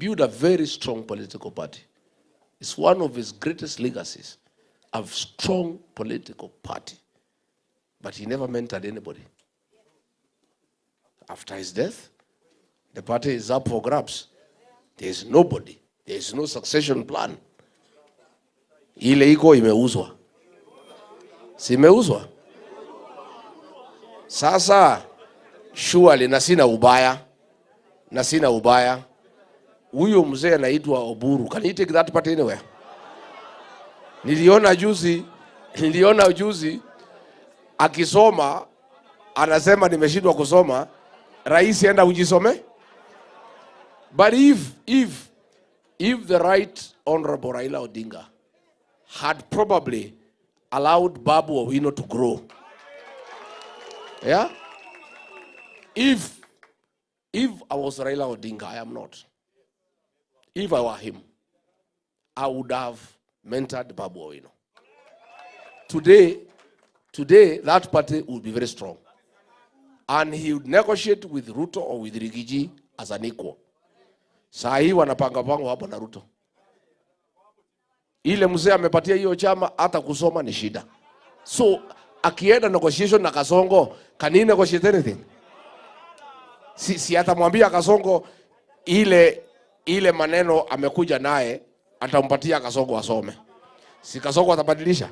built a very strong political party. It's one of his greatest legacies, a strong political party. But he never mentored anybody. After his death, the party is up for grabs. There is nobody. There is no succession plan. Ile iko imeuzwa. Si imeuzwa? Sasa, surely na sina ubaya. Huyo mzee anaitwa Oburu. Can he take that party anywhere? Niliona juzi akisoma anasema nimeshindwa kusoma, rais enda ujisome. But if the right honorable Raila Odinga had probably allowed Babu Owino to grow, yeah? If I was Raila Odinga, I am not. If I were him, I would have mentored Babu Owino. Today, that party would be very strong. And he would negotiate with Ruto or with Rigiji as an equal. Saa hii wanapanga hapo na Ruto. Ile mzee amepatia hiyo chama hata kusoma ni shida. So, akienda negotiation na Kasongo, can he negotiate anything? Si atamwambia Kasongo ile maneno amekuja naye, atampatia Kasongo asome. Si Kasongo atabadilisha?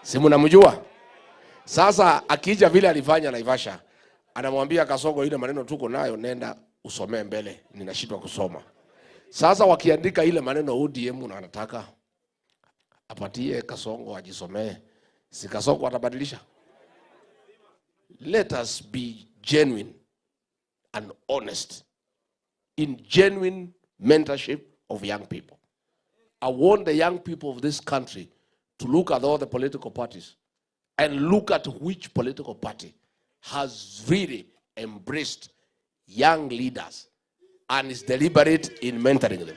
Si mnamjua? Sasa akija vile alifanya Naivasha, anamwambia Kasongo ile maneno tuko nayo nenda usomee mbele, ninashindwa kusoma. Sasa wakiandika ile maneno ODM na anataka apatie Kasongo ajisomee, si Kasongo atabadilisha? Let us be genuine and honest in genuine mentorship of young people. I want the young people of this country to look at all the political parties and look at which political party has really embraced young leaders and is deliberate in mentoring them.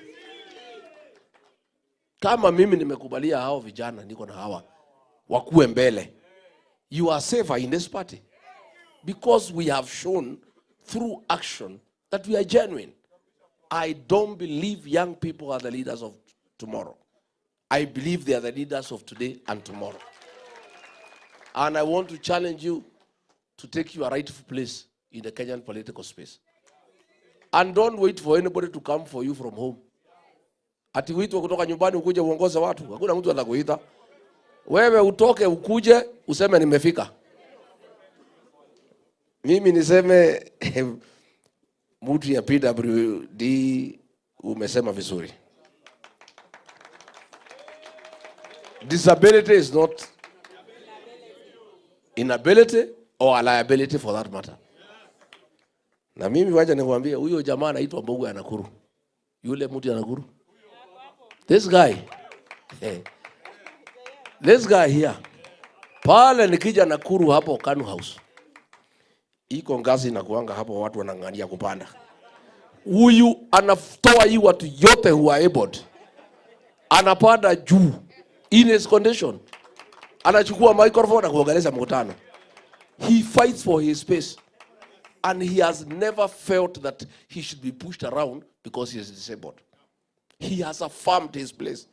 Kama mimi nimekubalia hao vijana niko na hawa wakuwe mbele, you are safer in this party because we have shown through action that we are genuine. I don't believe young people are the leaders of tomorrow. I believe they are the leaders of today and tomorrow. And I want to challenge you to take your rightful place in the Kenyan political space. And don't wait for anybody to come for you from home. Ati uitwe kutoka nyumbani ukuje uongoze watu. Hakuna mtu atakuita. Wewe utoke ukuje useme nimefika. Mimi niseme mtu ya PWD umesema vizuri. Disability is not inability or a liability for that matter. Na mimi wacha nikwambie huyo jamaa anaitwa Mbogo ya Nakuru. Yule mtu ya Nakuru. This guy here. Pale nikija Nakuru hapo Kanu House. Iko ngazi na kuanga hapo watu wanang'ania kupanda. Huyu anatoa hii watu yote who are able. Anapanda juu in his condition. Anachukua microphone na kuongelesha mkutano. He fights for his space. And he has never felt that he should be pushed around because he is disabled. He has affirmed his place.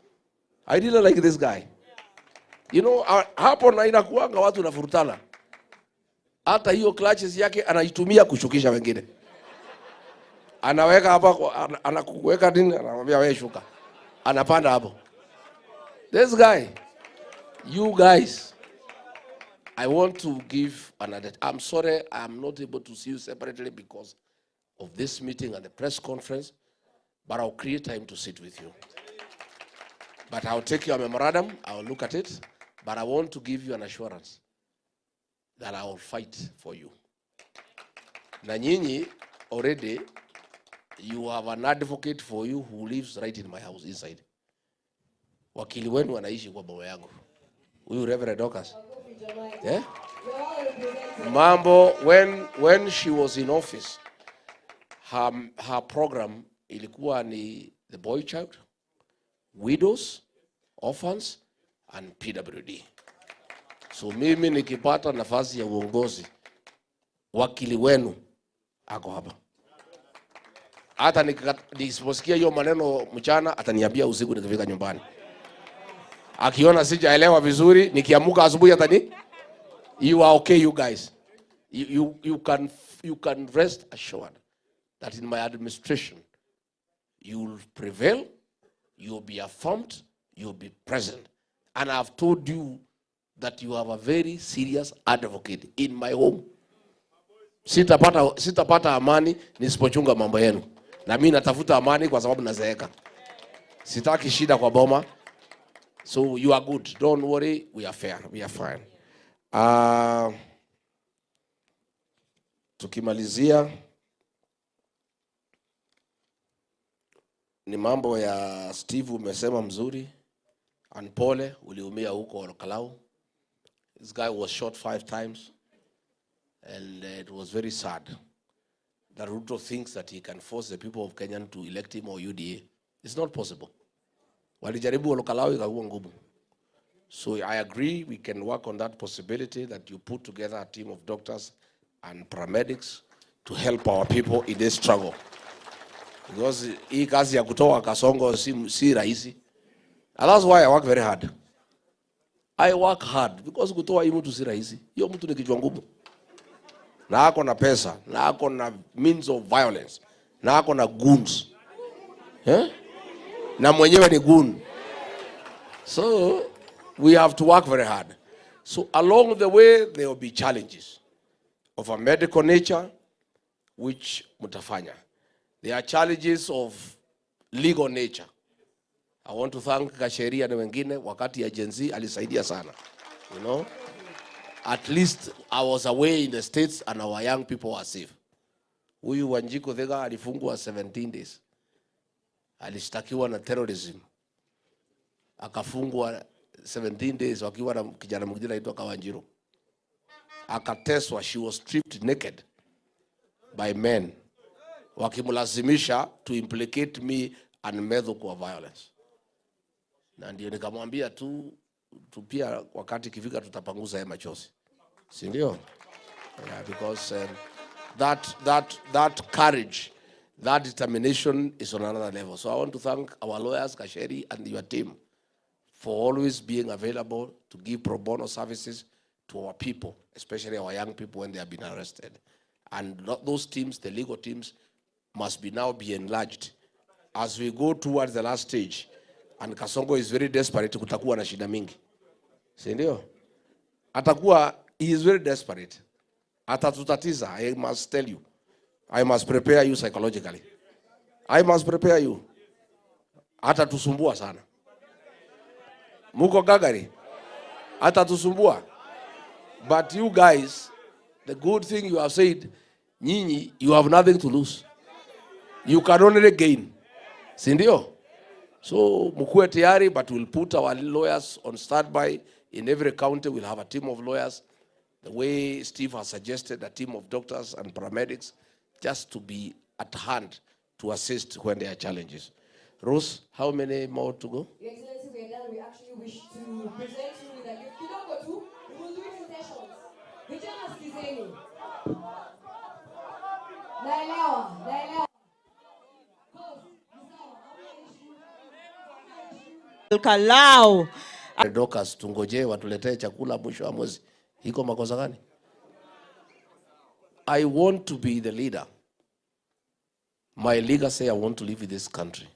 I really like this guy. You know, hapo na inakuanga watu na furutana. Hata hiyo clutches yake anaitumia kushukisha wengine. Anaweka hapa, anakuweka nini, anamwambia wewe shuka. Anapanda hapo. This guy, you guys, I want to give another. I'm sorry I'm not able to see you separately because of this meeting and the press conference, but I'll create time to sit with you. But I'll take your memorandum, I'll look at it, but I want to give you an assurance that I will fight for you. Na nyinyi already, you have an advocate for you who lives right in my house inside. Wakili wenu anaishi kwa boma yangu. Huyu Reverend Docas. Yeah? Mambo, when she was in office, her program ilikuwa ni the boy child, widows, orphans, and PWD. So mimi nikipata nafasi ya uongozi, wakili wenu ako hapa. Hata nisiposikia hiyo maneno mchana, ataniambia usiku nikifika nyumbani. Akiona sijaelewa vizuri, nikiamuka asubuhi atani, you are okay, you guys. You can rest assured that in my administration, you will prevail, you will be affirmed, you will be present. And I have told you that you have a very serious advocate in my home. Sitapata amani nisipochunga mambo yenu. Na mimi natafuta amani kwa sababu nazeeka. Sitaki shida kwa boma. So you are good. Don't worry, we are fair. We are fine. Tukimalizia ni mambo ya Steve umesema mzuri. And pole uliumia huko Kalau. This guy was shot 5 times. And it was very sad that Ruto thinks that he can force the people of Kenya to elect him or UDA. It's not possible. Walijaribu Kalau ikakuwa ngumu. So I agree we can work on that possibility that you put together a team of doctors and paramedics to help our people in this struggle. Because hii kazi ya kutoa Kasongo si rahisi. And that's why I work very hard. I work hard because kutoa hii mtu si rahisi. Hiyo mtu ni kichwa ngumu. Na ako na pesa, na ako na means of violence, na ako na goons. Na mwenyewe ni goon. So we have to work very hard. So along the way there will be challenges of a medical nature which mutafanya. There are challenges of legal nature. I want to thank Kasheria na wengine wakati ya Gen Z alisaidia sana. You know? At least I was away in the States and our young people were safe. Huyu Wanjiko Thega alifungwa 17 days. Alishtakiwa na terrorism. Akafungwa 17 days wakiwa na kijana mwingine anaitwa Kawanjiro. Akateswa, she was stripped naked by men. Wakimlazimisha to implicate me and meddle kwa violence. Na ndio nikamwambia tu pia wakati kifika tutapanguza haya machozi. Si ndio? Yeah, because that courage, that determination is on another level. So I want to thank our lawyers, Kasheri, and your team for always being available to give pro bono services to our people, especially our young people when they have been arrested. And those teams, the legal teams, must now be enlarged. As we go towards the last stage, and Kasongo is very desperate, kutakuwa na shida mingi. Si ndio? Atakuwa, he is very desperate. Atatutatiza, I must tell you. I must prepare you psychologically. I must prepare you. Atatusumbua sana. Muko gagari. Atatusumbua. But you guys, the good thing you have said, nyinyi, you have nothing to lose. You can only gain. Si ndio? So mkuwe tayari, but we'll put our lawyers on standby. In every county we'll have a team of lawyers. The way Steve has suggested, a team of doctors and paramedics, just to be at hand to assist when there are challenges. Rose, how many more to go? Your Excellency, we are done. We actually wish to present you with a gift. Kidogo tu, we will do it in sessions. Vijana sikizeni. Naelewa. Kalau Doctors tungoje watuletee chakula mwisho wa mwezi. Iko makosa gani? I want to be the leader. My legacy, I want to live in this country.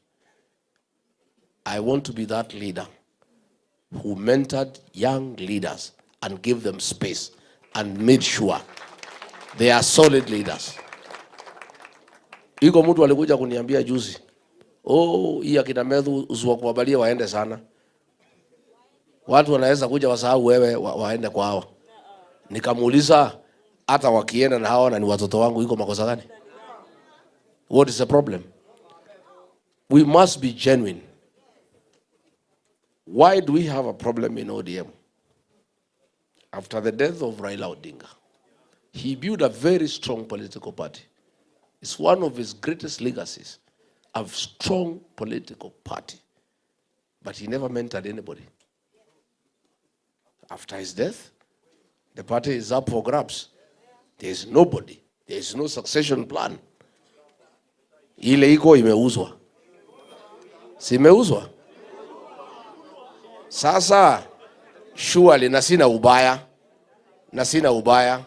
I want to be that leader who mentored young leaders and gave them space and made sure they are solid leaders. Iko mtu alikuja kuniambia juzi, hii akina Medhu usiwakubalia waende sana. Watu wanaweza kuja wasahau wewe waende kwa hawa. Nikamuuliza hata wakienda na hawa na ni watoto wangu, iko makosa gani? What is the problem? We must be genuine. Why do we have a problem in ODM? After the death of Raila Odinga, he built a very strong political party. It's one of his greatest legacies, a strong political party. But he never mentored anybody. After his death, the party is up for grabs. There is nobody. There is no succession plan. Ile iko imeuzwa. Si imeuzwa? Sasa surely na sina ubaya.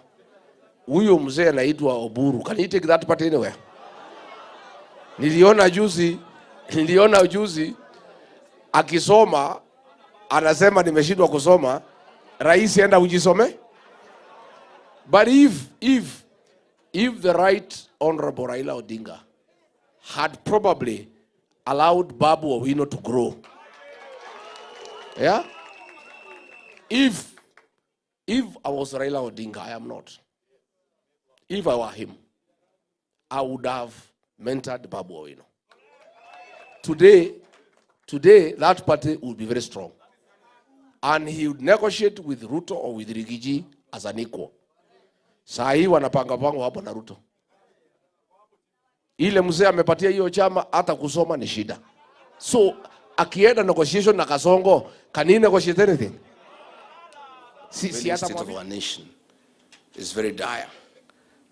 Huyo mzee anaitwa Oburu. Can you take that part anywhere? Niliona juzi akisoma anasema nimeshindwa kusoma. Rais enda ujisome. But if the right honorable Raila Odinga had probably allowed Babu Owino to grow, yeah? If I was Raila Odinga, I am not. If I were him, I would have mentored Babu Owino. Today, that party would be very strong. And he would negotiate with Ruto or with Rigiji as an equal. Saa hii wanapanga hapo na Ruto. Ile mzee amepatia hiyo chama hata kusoma ni shida. So, akienda negotiation na Kasongo, can he negotiate anything? The state of our nation is very dire.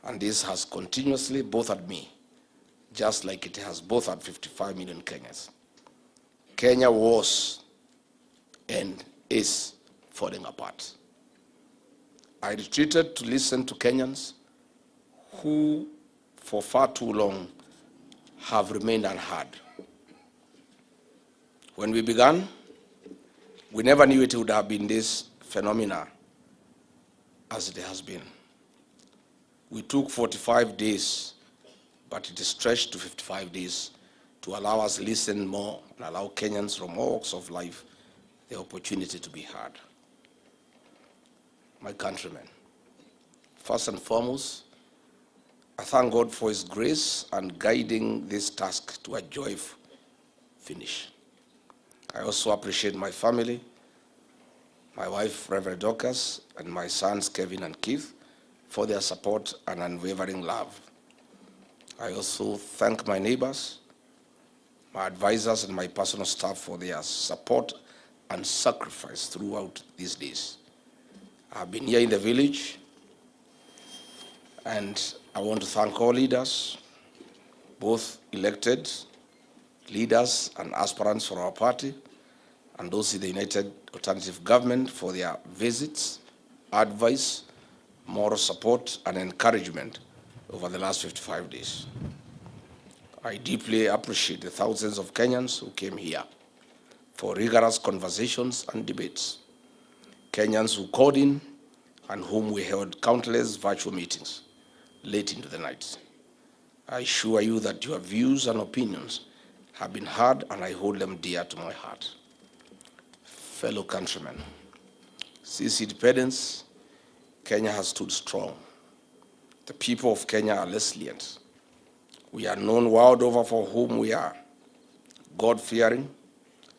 And this has continuously bothered me, just like it has bothered 55 million Kenyans. Kenya was and is falling apart. I retreated to listen to Kenyans who, for far too long, have remained unheard. When we began, we never knew it would have been this phenomena as it has been. We took 45 days, but it is stretched to 55 days to allow us to listen more and allow Kenyans from all walks of life the opportunity to be heard. My countrymen, first and foremost, I thank God for His grace and guiding this task to a joyful finish. I also appreciate my family, my wife, Reverend Dorcas, and my sons, Kevin and Keith, for their support and unwavering love. I also thank my neighbors, my advisors, and my personal staff for their support and sacrifice throughout these days. I've been here in the village, and I want to thank all leaders, both elected leaders and aspirants for our party, and those in the United Alternative Government for their visits, advice, moral support, and encouragement over the last 55 days. I deeply appreciate the thousands of Kenyans who came here for rigorous conversations and debates. Kenyans who called in and whom we held countless virtual meetings late into the night. I assure you that your views and opinions have been heard, and I hold them dear to my heart. Fellow countrymen, since independence, Kenya has stood strong. The people of Kenya are resilient. We are known world over for whom we are: God-fearing,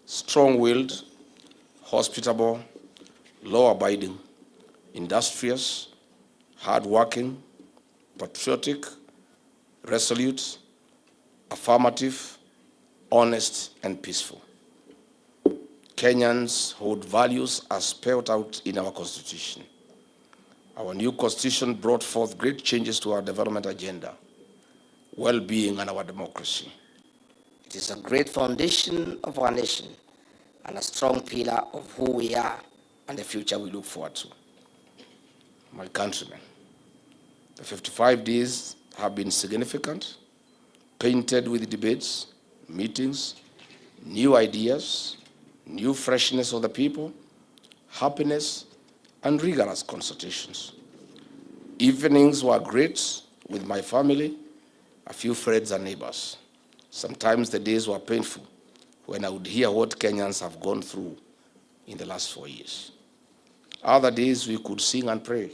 strong-willed, hospitable, law-abiding, industrious, hard-working, patriotic, resolute, affirmative, honest, and peaceful. Kenyans hold values as spelled out in our Constitution. Our new Constitution brought forth great changes to our development agenda, well-being, and our democracy. It is a great foundation of our nation and a strong pillar of who we are and the future we look forward to. My countrymen, the 55 days have been significant, painted with debates, meetings, new ideas, new freshness of the people, happiness, and rigorous consultations. Evenings were great with my family, a few friends and neighbors. Sometimes the days were painful when I would hear what Kenyans have gone through in the last 4 years. Other days we could sing and pray.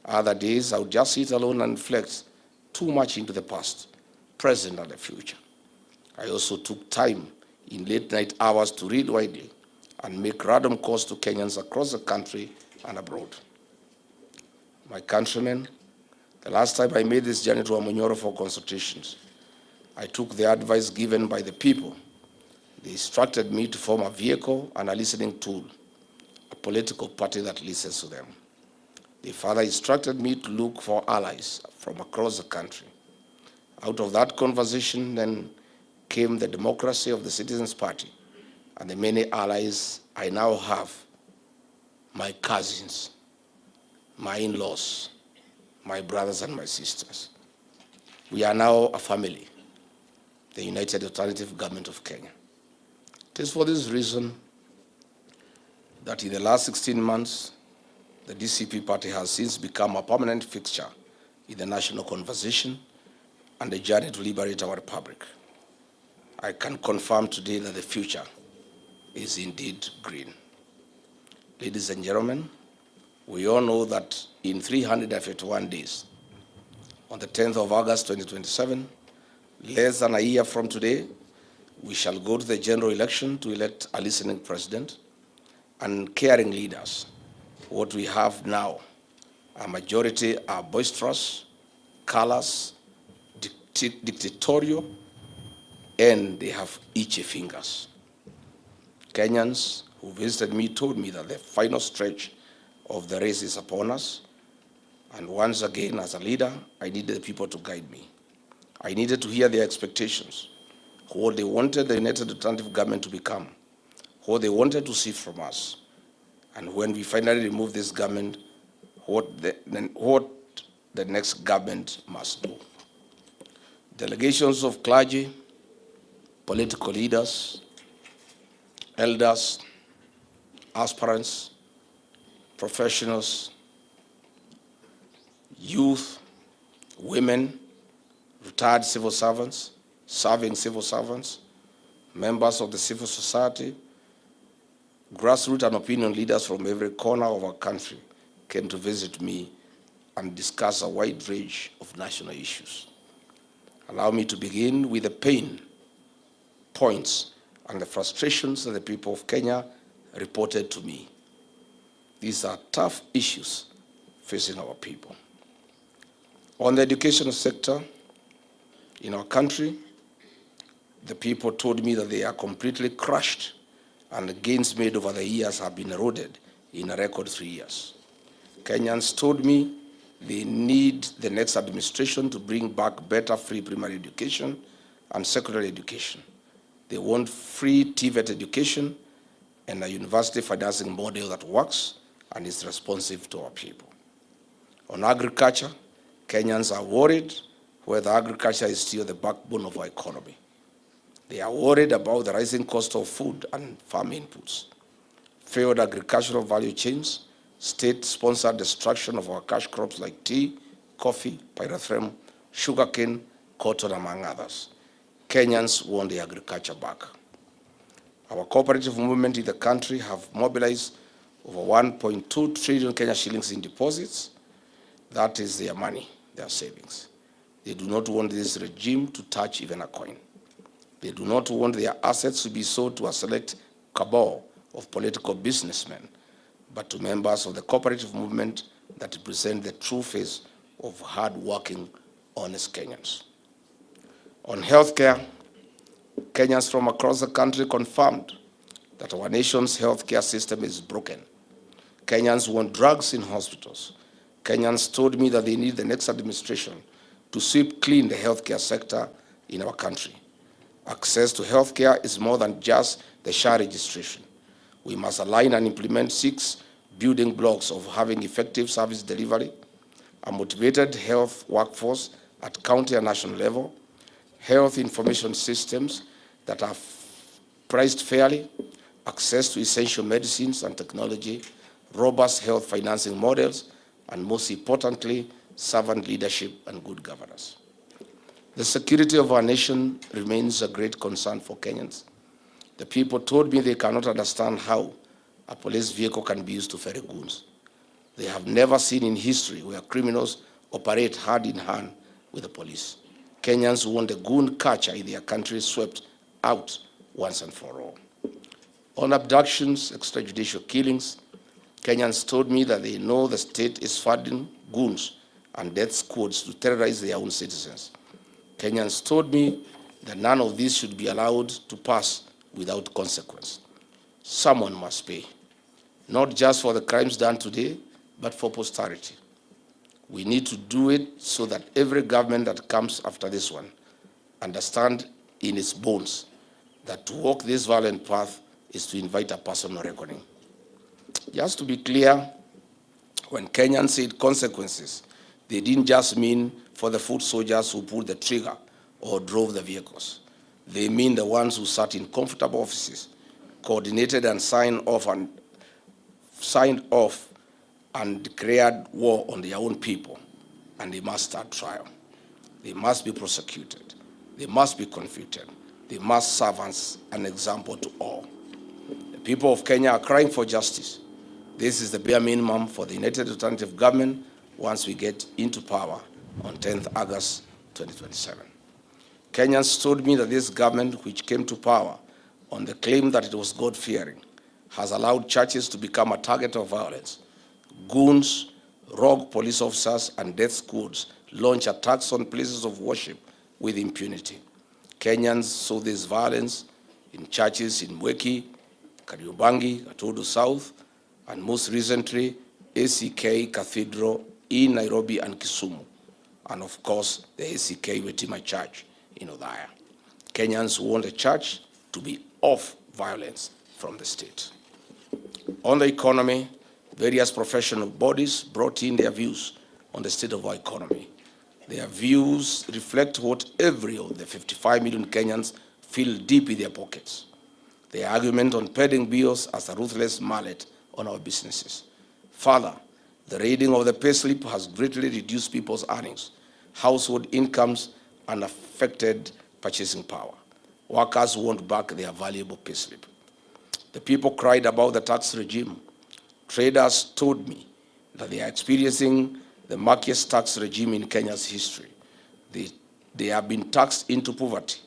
Other days I would just sit alone and reflect too much into the past, present, and the future. I also took time in late night hours to read widely and make random calls to Kenyans across the country and abroad. My countrymen, the last time I made this journey to Amonyoro for consultations, I took the advice given by the people. They instructed me to form a vehicle and a listening tool, a political party that listens to them. They further instructed me to look for allies from across the country. Out of that conversation then came the democracy of the Citizens Party and the many allies I now have, my cousins, my in-laws, my brothers and my sisters. We are now a family, the United Alternative Government of Kenya. It is for this reason that in the last 16 months, the DCP party has since become a permanent fixture in the national conversation and the journey to liberate our republic. I can confirm today that the future is indeed green. Ladies and gentlemen, we all know that in 351 days, on the 10th of August 2027, less than a year from today, we shall go to the general election to elect a listening president and caring leaders. What we have now, a majority are boisterous, callous, dictatorial, and they have itchy fingers. Kenyans who visited me told me that the final stretch of the race is upon us. And once again, as a leader, I needed the people to guide me. I needed to hear their expectations, what they wanted the United Alternative Government to become, what they wanted to see from us. And when we finally remove this government, what the next government must do. Delegations of clergy, political leaders, elders, aspirants, professionals, youth, women, retired civil servants, serving civil servants, members of the civil society, grassroots and opinion leaders from every corner of our country came to visit me and discuss a wide range of national issues. Allow me to begin with the pain points and the frustrations that the people of Kenya reported to me. These are tough issues facing our people. On the education sector in our country, the people told me that they are completely crushed and the gains made over the years have been eroded in a record 3 years. Kenyans told me they need the next administration to bring back better free primary education and secondary education. They want free TVET education and a university financing model that works and is responsive to our people. On agriculture, Kenyans are worried whether agriculture is still the backbone of our economy. They are worried about the rising cost of food and farm inputs, failed agricultural value chains, state-sponsored destruction of our cash crops like tea, coffee, pyrethrum, sugarcane, cotton, among others. Kenyans want the agriculture back. Our cooperative movement in the country have mobilized over 1.2 trillion Kenya shillings in deposits. That is their money, their savings. They do not want this regime to touch even a coin. They do not want their assets to be sold to a select cabal of political businessmen, but to members of the cooperative movement that represent the true face of hard-working, honest Kenyans. On healthcare, Kenyans from across the country confirmed that our nation's healthcare system is broken. Kenyans want drugs in hospitals. Kenyans told me that they need the next administration to sweep clean the healthcare sector in our country. Access to healthcare is more than just the SHA registration. We must align and implement 6 building blocks of having effective service delivery, a motivated health workforce at county and national level, health information systems that are priced fairly, access to essential medicines and technology, robust health financing models, and most importantly, servant leadership and good governance. The security of our nation remains a great concern for Kenyans. The people told me they cannot understand how a police vehicle can be used to ferry goons. They have never seen in history where criminals operate hand in hand with the police. Kenyans want the goon culture in their country swept out once and for all. On abductions, extrajudicial killings, Kenyans told me that they know the state is funding goons and death squads to terrorize their own citizens. Kenyans told me that none of this should be allowed to pass without consequence. Someone must pay, not just for the crimes done today, but for posterity. We need to do it so that every government that comes after this one understand in its bones that to walk this violent path is to invite a personal reckoning. Just to be clear, when Kenyans said consequences, they didn't just mean for the foot soldiers who pulled the trigger or drove the vehicles. They mean the ones who sat in comfortable offices, coordinated and signed off and declared war on their own people, and they must start trial. They must be prosecuted. They must be convicted. They must serve as an example to all. The people of Kenya are crying for justice. This is the bare minimum for the United Alternative Government once we get into power on 10th August 2027. Kenyans told me that this government, which came to power on the claim that it was God-fearing, has allowed churches to become a target of violence. Goons, rogue police officers, and death squads launch attacks on places of worship with impunity. Kenyans saw this violence in churches in Mweki, Kariobangi, Gatudu South, and most recently, ACK Cathedral in Nairobi and Kisumu, and of course, the ACK Wetima Church in Othaya. Kenyans want the church to be off violence from the state. On the economy, various professional bodies brought in their views on the state of our economy. Their views reflect what every of the 55 million Kenyans feel deep in their pockets. The argument on paying bills as a ruthless mallet on our businesses. Further, the raiding of the payslip has greatly reduced people's earnings, household incomes, and affected purchasing power. Workers want back their valuable payslip. The people cried about the tax regime. Traders told me that they are experiencing the murkiest tax regime in Kenya's history. They have been taxed into poverty.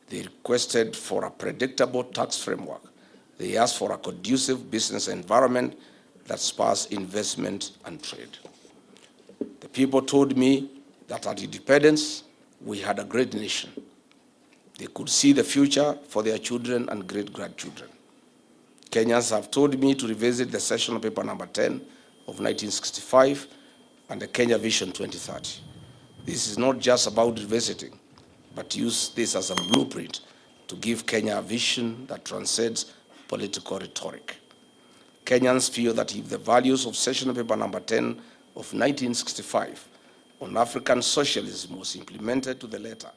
They requested for a predictable tax framework. They asked for a conducive business environment that spurs investment and trade. The people told me that at independence, we had a great nation. They could see the future for their children and great-grandchildren. Kenyans have told me to revisit the sessional paper number 10 of 1965 and the Kenya Vision 2030. This is not just about revisiting, but use this as a blueprint to give Kenya a vision that transcends political rhetoric. Kenyans feel that if the values of sessional paper number 10 of 1965 on African socialism was implemented to the letter,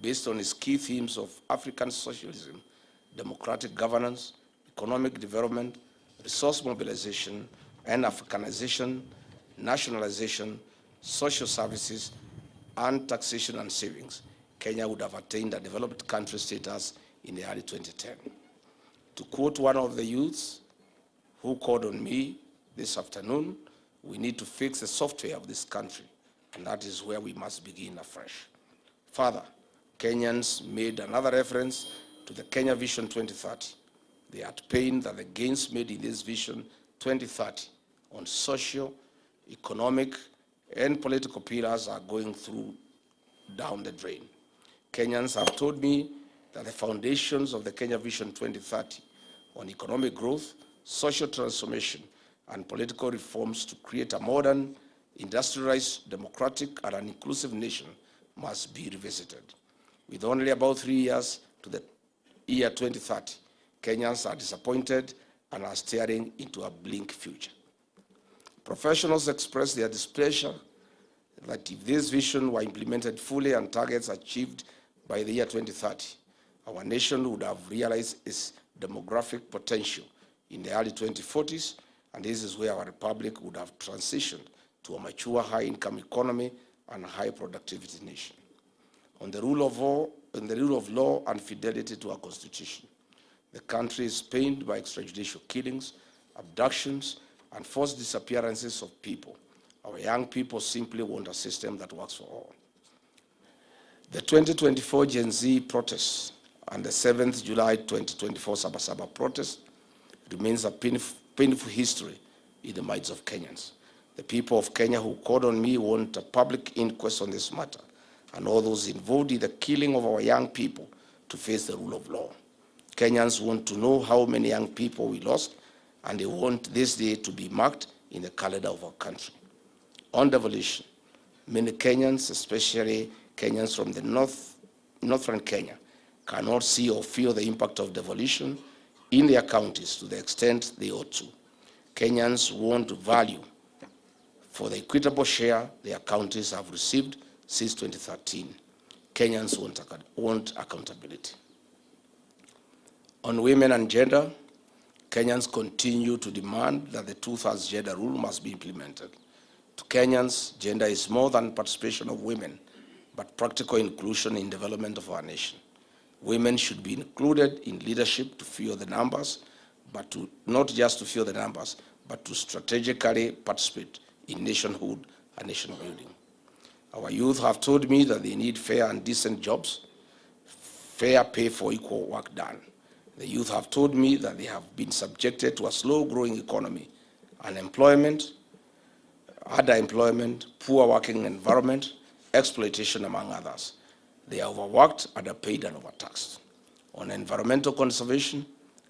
based on its key themes of African socialism, democratic governance, economic development, resource mobilization, and Africanization, nationalization, social services, and taxation and savings, Kenya would have attained a developed country status in the early 2010. To quote one of the youths who called on me this afternoon, we need to fix the software of this country, and that is where we must begin afresh. Further, Kenyans made another reference to the Kenya Vision 2030. They had pain that the gains made in this Vision 2030 on social, economic, and political pillars are going down the drain. Kenyans have told me that the foundations of the Kenya Vision 2030 on economic growth, social transformation, and political reforms to create a modern, industrialized, democratic, and an inclusive nation must be revisited. With only about 3 years to the year 2030, Kenyans are disappointed and are staring into a bleak future. Professionals express their displeasure that if this vision were implemented fully and targets achieved by the year 2030, our nation would have realized its demographic potential in the early 2040s, and this is where our republic would have transitioned to a mature high-income economy and a high-productivity nation. On the rule of law and fidelity to our constitution, the country is pained by extrajudicial killings, abductions, and forced disappearances of people. Our young people simply want a system that works for all. The 2024 Gen Z protests and the 7th July 2024 Sabasaba protest remains a painful history in the minds of Kenyans. The people of Kenya who called on me want a public inquest on this matter, and all those involved in the killing of our young people to face the rule of law. Kenyans want to know how many young people we lost, and they want this day to be marked in the calendar of our country. On devolution, Many Kenyans, especially Kenyans from the northern Kenya, cannot see or feel the impact of devolution in their counties to the extent they ought to. Kenyans want value for the equitable share their counties have received since 2013. Kenyans want accountability. On women and gender, Kenyans continue to demand that the two-thirds gender rule must be implemented. To Kenyans, gender is more than participation of women, but practical inclusion in development of our nation. Women should be included in leadership to fuel the numbers, but not just to fuel the numbers, but to strategically participate in nationhood and nation building. Our youth have told me that they need fair and decent jobs, fair pay for equal work done. The youth have told me that they have been subjected to a slow-growing economy, unemployment, underemployment, poor working environment, exploitation, among others. They are overworked, underpaid, and overtaxed. On environmental conservation,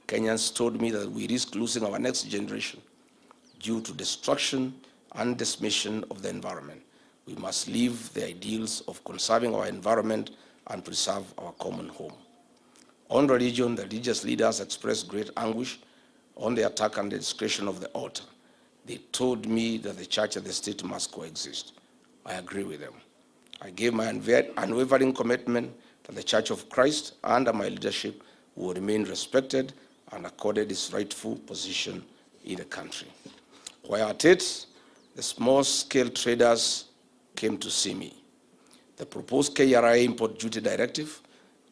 Kenyans told me that we risk losing our next generation due to destruction and decimation of the environment. We must live the ideals of conserving our environment and preserve our common home. On religion, the religious leaders expressed great anguish on the attack and the desecration of the altar. They told me that the church and the state must coexist. I agree with them. I gave my unwavering commitment that the Church of Christ, under my leadership, will remain respected and accorded its rightful position in the country. While at it, the small-scale traders came to see me. The proposed KRA import duty directive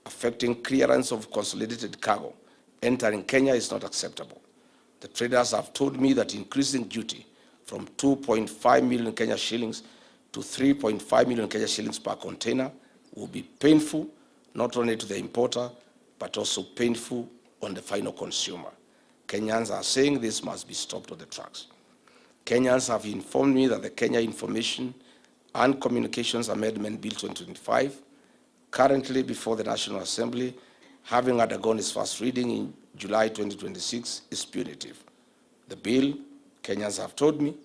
affecting clearance of consolidated cargo entering Kenya is not acceptable. The traders have told me that increasing duty from 2.5 million Kenya shillings to 3.5 million Kenya shillings per container will be painful, not only to the importer, but also painful on the final consumer. Kenyans are saying this must be stopped on the tracks. Kenyans have informed me that the Kenya Information and Communications Amendment Bill 2025, currently before the National Assembly, having undergone its first reading in July 2026, is punitive. The bill, Kenyans have told me,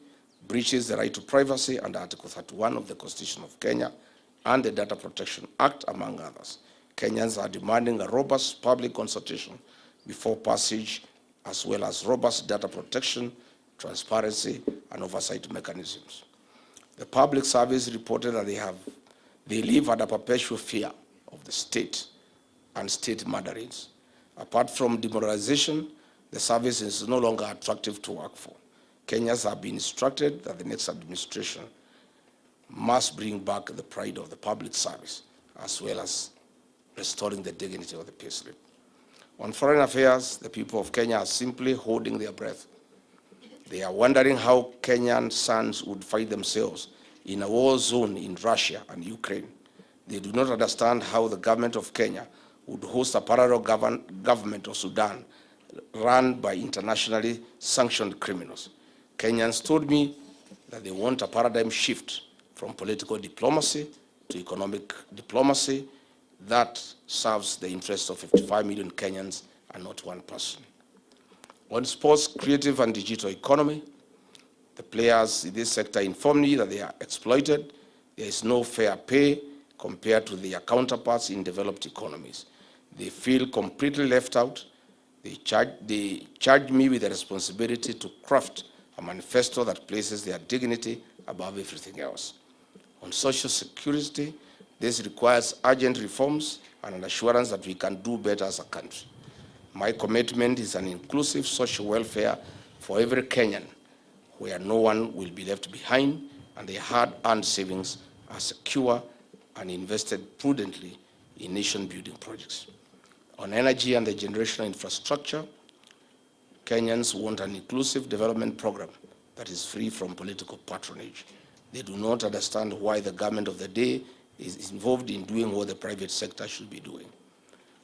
breaches the right to privacy under Article 31 of the Constitution of Kenya and the Data Protection Act, among others. Kenyans are demanding a robust public consultation before passage, as well as robust data protection, transparency, and oversight mechanisms. The public service reported that they live under perpetual fear of the state and state murderings. Apart from demoralization, the service is no longer attractive to work for. Kenyans have been instructed that the next administration must bring back the pride of the public service, as well as restoring the dignity of the payslip. On foreign affairs, the people of Kenya are simply holding their breath. They are wondering how Kenyan sons would fight themselves in a war zone in Russia and Ukraine. They do not understand how the government of Kenya would host a parallel government of Sudan run by internationally sanctioned criminals. Kenyans told me that they want a paradigm shift from political diplomacy to economic diplomacy that serves the interests of 55 million Kenyans and not one person. On sports, creative, and digital economy, the players in this sector informed me that they are exploited. There is no fair pay compared to their counterparts in developed economies. They feel completely left out. They charge me with the responsibility to craft a manifesto that places their dignity above everything else. On social security, this requires urgent reforms and an assurance that we can do better as a country. My commitment is an inclusive social welfare for every Kenyan, where no one will be left behind and their hard-earned savings are secure and invested prudently in nation-building projects. On energy and the generational infrastructure, Kenyans want an inclusive development program that is free from political patronage. They do not understand why the government of the day is involved in doing what the private sector should be doing.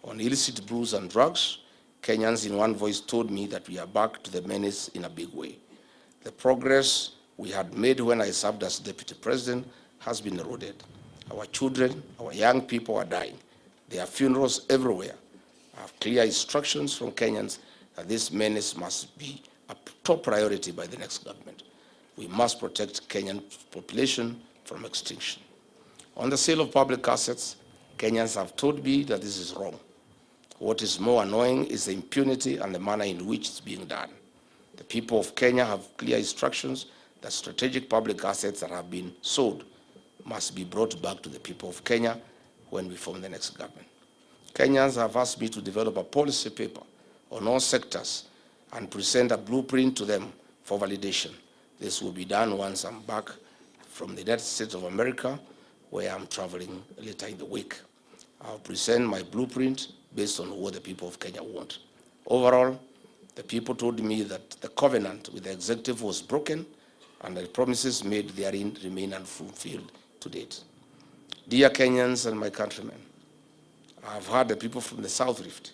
On illicit brews and drugs, Kenyans in one voice told me that we are back to the menace in a big way. The progress we had made when I served as deputy president has been eroded. Our children, our young people are dying. There are funerals everywhere. I have clear instructions from Kenyans that this menace must be a top priority by the next government. We must protect Kenyan population from from extinction. On the sale of public assets, Kenyans have told me that this is wrong. What is more annoying is the impunity and the manner in which it's being done. The people of Kenya have clear instructions that strategic public assets that have been sold must be brought back to the people of Kenya when we form the next government. Kenyans have asked me to develop a policy paper on all sectors and present a blueprint to them for validation. This will be done once I'm back from the United States of America, where I'm traveling later in the week. I'll present my blueprint based on what the people of Kenya want. Overall, the people told me that the covenant with the executive was broken and the promises made therein remain unfulfilled to date. Dear Kenyans and my countrymen, I have heard the people from the South Rift.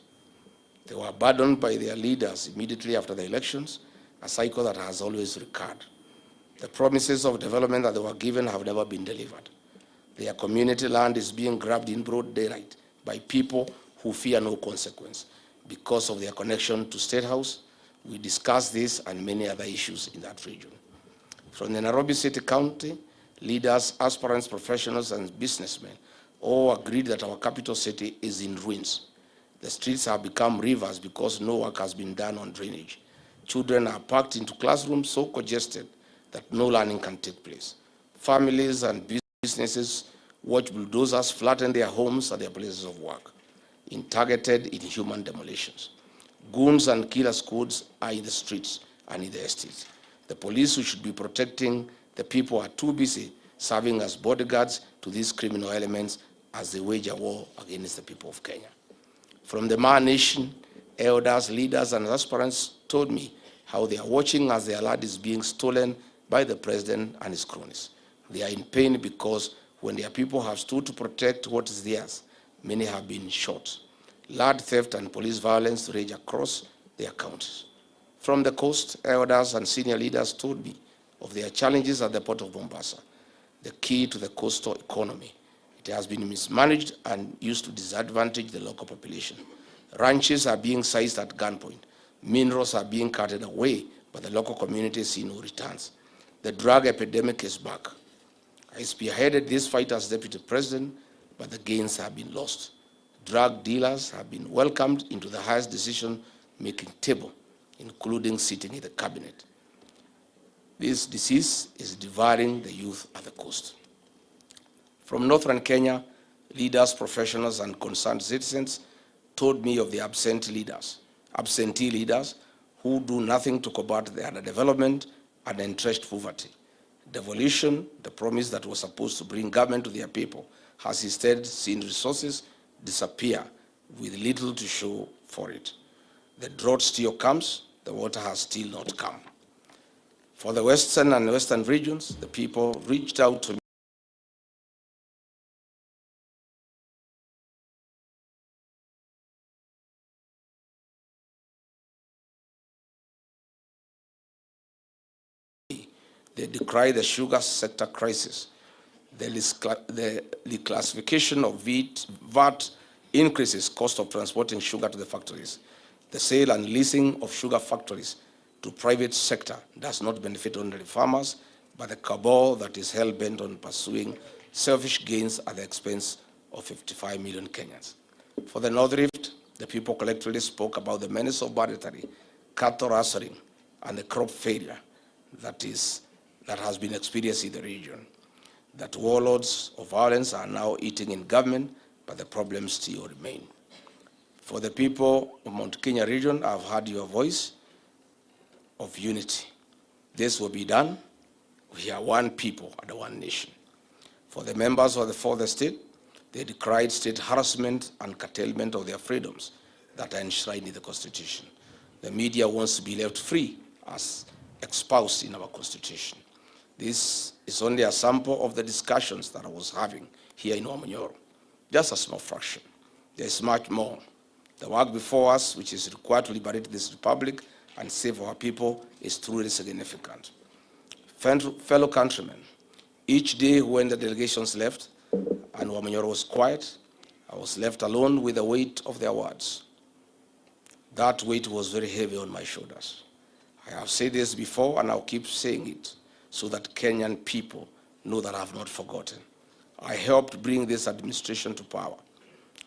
They were abandoned by their leaders immediately after the elections, a cycle that has always recurred. The promises of development that they were given have never been delivered. Their community land is being grabbed in broad daylight by people who fear no consequence because of their connection to State House. We discussed this and many other issues in that region. From the Nairobi City County, leaders, aspirants, professionals, and businessmen all agreed that our capital city is in ruins. The streets have become rivers because no work has been done on drainage. Children are packed into classrooms so congested that no learning can take place. Families and businesses watch bulldozers flatten their homes and their places of work in targeted inhuman demolitions. Goons and killer squads are in the streets and in the estates. The police who should be protecting the people are too busy serving as bodyguards to these criminal elements as they wage a war against the people of Kenya. From the Maa Nation, elders, leaders, and aspirants told me how they are watching as their land is being stolen by the president and his cronies. They are in pain because when their people have stood to protect what is theirs, many have been shot. Land theft and police violence rage across their counties. From the coast, elders and senior leaders told me of their challenges at the port of Mombasa, the key to the coastal economy. It has been mismanaged and used to disadvantage the local population. Ranches are being seized at gunpoint. Minerals are being carted away, but the local communities see no returns. The drug epidemic is back. I spearheaded this fight as deputy president, but the gains have been lost. Drug dealers have been welcomed into the highest decision-making table, including sitting in the cabinet. This disease is devouring the youth at the coast. From northern Kenya, leaders, professionals, and concerned citizens told me of the absentee leaders who do nothing to combat the underdevelopment and entrenched poverty. Devolution, the promise that was supposed to bring government to their people, has instead seen resources disappear with little to show for it. The drought still comes, the water has still not come. For the western and western regions, the people reached out to me They decry the sugar sector crisis, the reclassification of VAT increases cost of transporting sugar to the factories. The sale and leasing of sugar factories to private sector does not benefit only farmers, but the cabal that is hell-bent on pursuing selfish gains at the expense of 55 million Kenyans. For the North Rift, the people collectively spoke about the menace of banditry, cattle rustling, and the crop failure that has been experienced in the region. That warlords of violence are now eating in government, but the problems still remain. For the people of Mount Kenya region, I've heard your voice of unity. This will be done. We are one people and one nation. For the members of the fourth estate, they decried state harassment and curtailment of their freedoms that are enshrined in the Constitution. The media wants to be left free as espoused in our Constitution. This is only a sample of the discussions that I was having here in Omanyoro. Just a small fraction. There's much more. The work before us, which is required to liberate this republic and save our people, is truly significant. Fellow countrymen, each day when the delegations left and Omanyoro was quiet, I was left alone with the weight of their words. That weight was very heavy on my shoulders. I have said this before and I'll keep saying it, so that Kenyan people know that I have not forgotten. I helped bring this administration to power.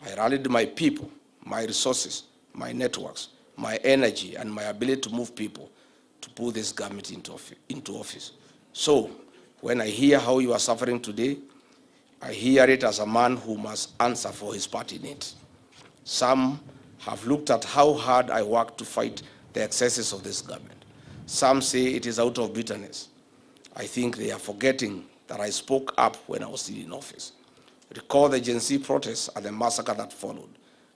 I rallied my people, my resources, my networks, my energy, and my ability to move people to put this government into office. So, when I hear how you are suffering today, I hear it as a man who must answer for his party needs. Some have looked at how hard I worked to fight the excesses of this government. Some say it is out of bitterness. I think they are forgetting that I spoke up when I was still in office. Recall the Gen Z protests and the massacre that followed.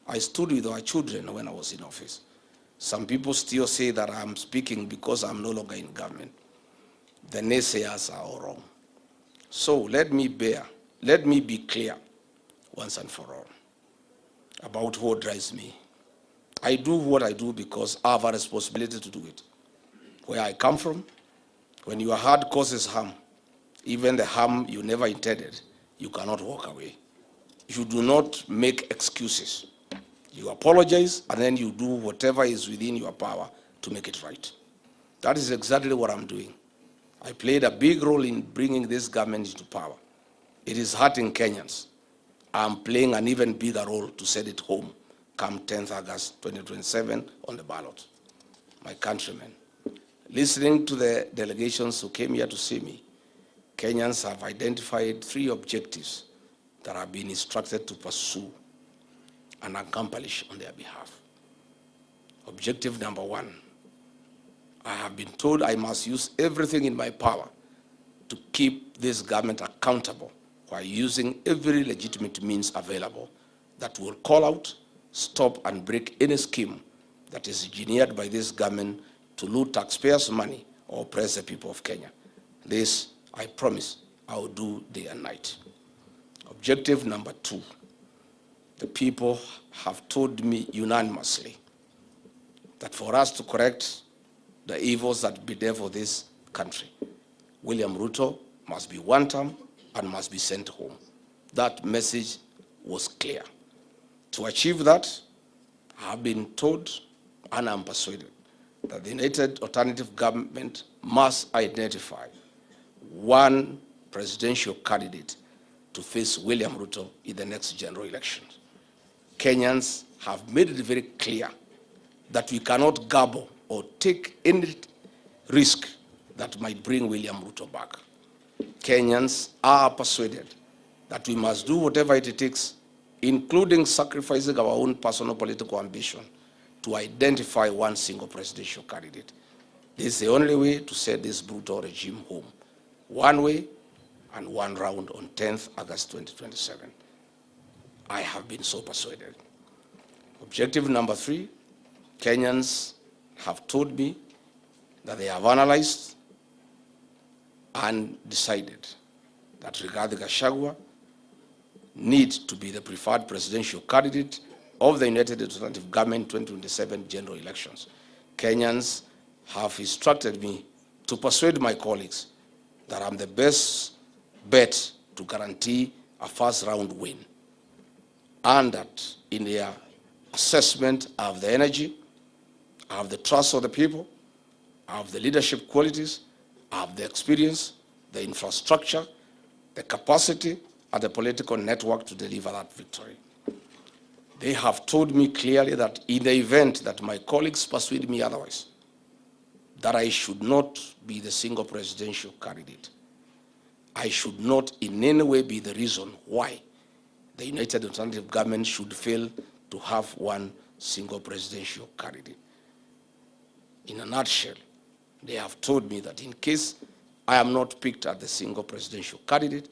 I stood with our children when I was in office. Some people still say that I'm speaking because I'm no longer in government. The naysayers are all wrong. So let me be clear once and for all about what drives me. I do what I do because I have a responsibility to do it. Where I come from, when your heart causes harm, even the harm you never intended, you cannot walk away. You do not make excuses. You apologize, and then you do whatever is within your power to make it right. That is exactly what I'm doing. I played a big role in bringing this government into power. It is hurting Kenyans. I'm playing an even bigger role to set it home come 10th August 2027 on the ballot. My countrymen, listening to the delegations who came here to see me, Kenyans have identified 3 objectives that have been instructed to pursue and accomplish on their behalf. Objective number 1, I have been told I must use everything in my power to keep this government accountable while using every legitimate means available that will call out, stop, and break any scheme that is engineered by this government to loot taxpayers' money or oppress the people of Kenya. This, I promise, I will do day and night. Objective number 2, the people have told me unanimously that for us to correct the evils that bedevil this country, William Ruto must be one term and must be sent home. That message was clear. To achieve that, I have been told, and I'm persuaded, that the United Alternative Government must identify one presidential candidate to face William Ruto in the next general election. Kenyans have made it very clear that we cannot gamble or take any risk that might bring William Ruto back. Kenyans are persuaded that we must do whatever it takes, including sacrificing our own personal political ambition, to identify one single presidential candidate. This is the only way to set this brutal regime home. One way and one round on 10th August 2027. I have been so persuaded. Objective number 3, Kenyans have told me that they have analyzed and decided that Rigathi Gachagua needs to be the preferred presidential candidate of the United Alternative Government 2027 general elections. Kenyans have instructed me to persuade my colleagues that I'm the best bet to guarantee a first round win, and that in their assessment I have the energy, I have the trust of the people, I have the leadership qualities, I have the experience, the infrastructure, the capacity, and the political network to deliver that victory. They have told me clearly that in the event that my colleagues persuade me otherwise, that I should not be the single presidential candidate. I should not in any way be the reason why the United Alternative Government should fail to have one single presidential candidate. In a nutshell, they have told me that in case I am not picked as the single presidential candidate,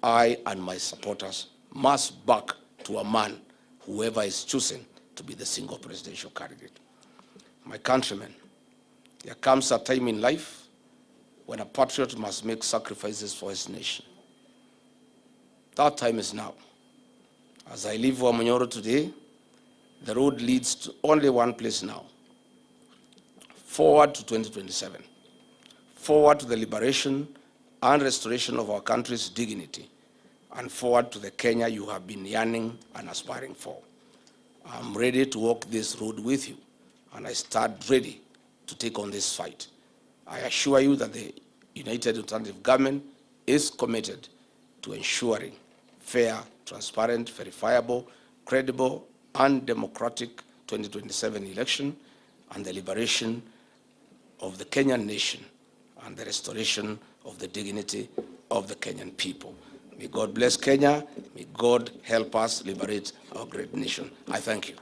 I and my supporters must back to a man, whoever is chosen to be the single presidential candidate. My countrymen, there comes a time in life when a patriot must make sacrifices for his nation. That time is now. As I leave Wamanyoro today, the road leads to only one place now. Forward to 2027. Forward to the liberation and restoration of our country's dignity, and forward to the Kenya you have been yearning and aspiring for. I'm ready to walk this road with you, and I stand ready to take on this fight. I assure you that the United Alternative Government is committed to ensuring fair, transparent, verifiable, credible, and democratic 2027 election and the liberation of the Kenyan nation and the restoration of the dignity of the Kenyan people. May God bless Kenya. May God help us liberate our great nation. I thank you.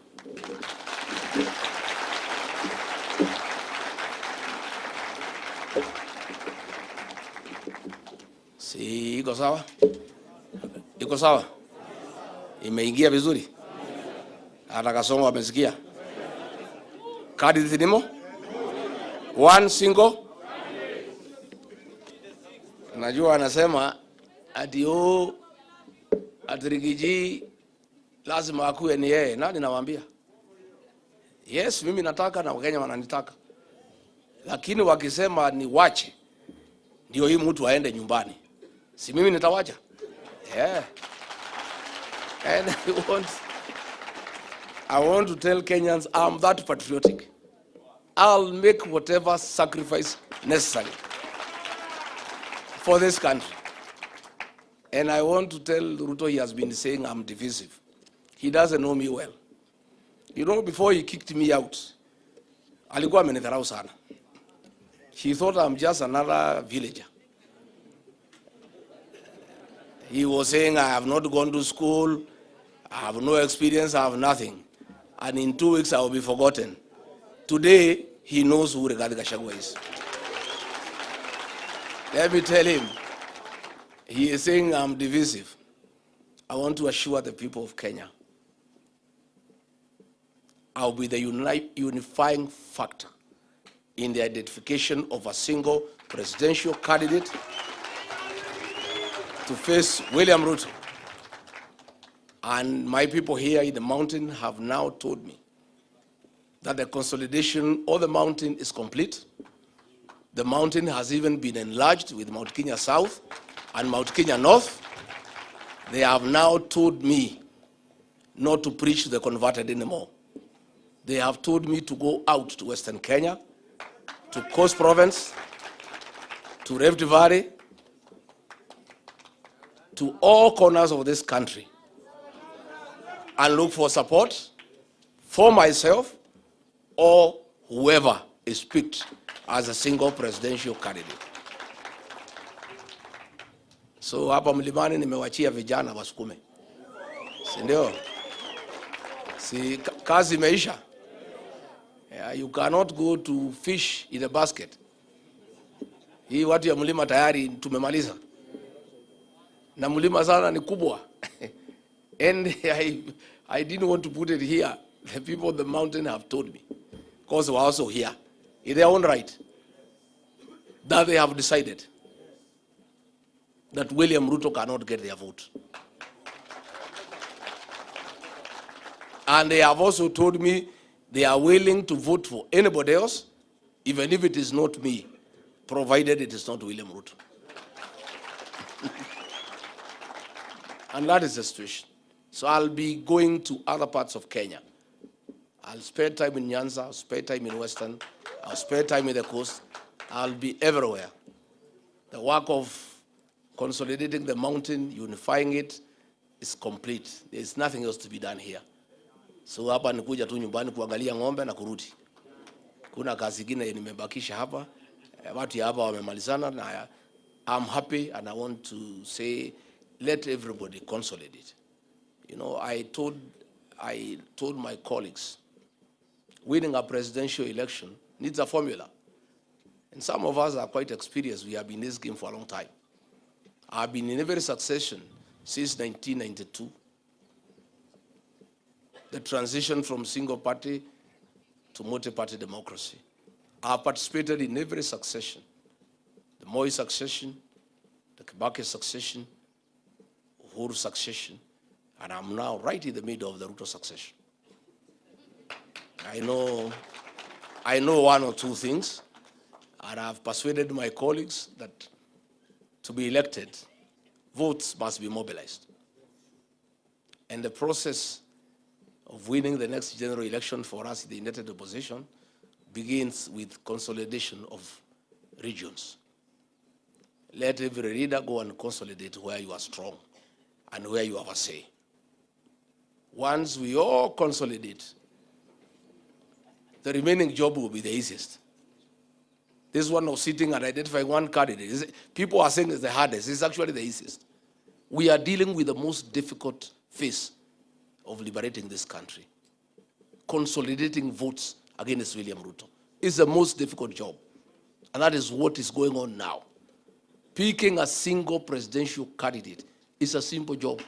Si iko sawa? Iko sawa? Imeingia vizuri? Hata Kasongo amesikia? Kadi zilimo? One single? Najua anasema ati Rigiji lazima akuwe ni yeye. Nani nawaambia? Yes, mimi nataka na Wakenya wananitaka. Lakini wakisema ni wache, ndio hii mtu aende nyumbani. Si mimi nitawacha? Yeah. And I want to tell Kenyans I'm that patriotic. I'll make whatever sacrifice necessary for this country. And I want to tell Ruto, he has been saying I'm divisive. He doesn't know me well. You know, before he kicked me out, alikuwa amenidharau sana. He thought I'm just another villager. He was saying I have not gone to school, I have no experience, I have nothing. And in 2 weeks I will be forgotten. Today, he knows who Gachagua is. Let me tell him, he is saying I'm divisive. I want to assure the people of Kenya, I'll be the unifying factor in the identification of a single presidential candidate to face William Ruto. And my people here in the mountain have now told me that the consolidation of the mountain is complete. The mountain has even been enlarged with Mount Kenya South and Mount Kenya North. They have now told me not to preach to the converted anymore. They have told me to go out to Western Kenya, to Coast Province, to Rift Valley, to all corners of this country and look for support for myself or whoever is picked as a single presidential candidate. So hapa mlimani nimewachia vijana wasukume. Si ndio? Si kazi imeisha. You cannot go to fish in a basket. Hii watu ya mlima tayari tumemaliza. Na mlima sana ni kubwa. And I didn't want to put it here. The people of the mountain have told me, because they were also here, in their own right, that they have decided that William Ruto cannot get their vote. And they have also told me they are willing to vote for anybody else, even if it is not me, provided it is not William Ruto. And that is the situation. So I'll be going to other parts of Kenya. I'll spend time in Nyanza, I'll spend time in Western, I'll spend time in the coast. I'll be everywhere. The work of consolidating the mountain, unifying it, is complete. There is nothing else to be done here. So hapa nikuja tu nyumbani kuangalia ng'ombe na kurudi. Kuna kazi ingine nimebakisha hapa. Watu ya hapa wamemalizana na I'm happy and I want to say let everybody consolidate. You know, I told my colleagues, winning a presidential election needs a formula. And some of us are quite experienced. We have been in this game for a long time. I've been in every succession since 1992. The transition from single party to multi-party democracy. I participated in every succession. The Moi succession, the Kibaki succession, Uhuru succession, and I'm now right in the middle of the Ruto succession. I know one or two things, and I've persuaded my colleagues that to be elected, votes must be mobilized. And the process of winning the next general election for us in the United Opposition begins with consolidation of regions. Let every leader go and consolidate where you are strong and where you have a say. Once we all consolidate, the remaining job will be the easiest. This one of sitting and identifying one candidate, people are saying it's the hardest. It's actually the easiest. We are dealing with the most difficult phase of liberating this country. Consolidating votes against William Ruto is the most difficult job. And that is what is going on now. Picking a single presidential candidate is a simple job.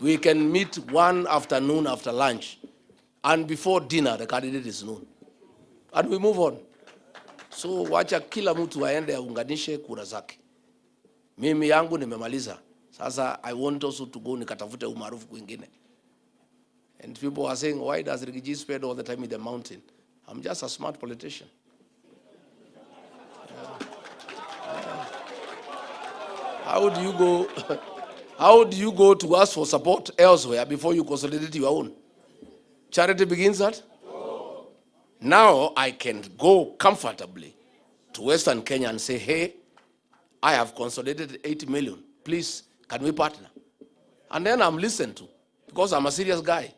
We can meet one afternoon after lunch, and before dinner, the candidate is known. And we move on. So, wacha kila mtu aende aunganishe kura zake. Mimi yangu nimemaliza. Sasa, I want also to go nikatafute umaarufu kwingine. And people are saying, why does Rigiji spend all the time in the mountain? I'm just a smart politician. How do you go? How do you go to ask for support elsewhere before you consolidate your own? Charity begins at? Now I can go comfortably to Western Kenya and say, hey, I have consolidated 80 million. Please, can we partner? And then I'm listened to because I'm a serious guy.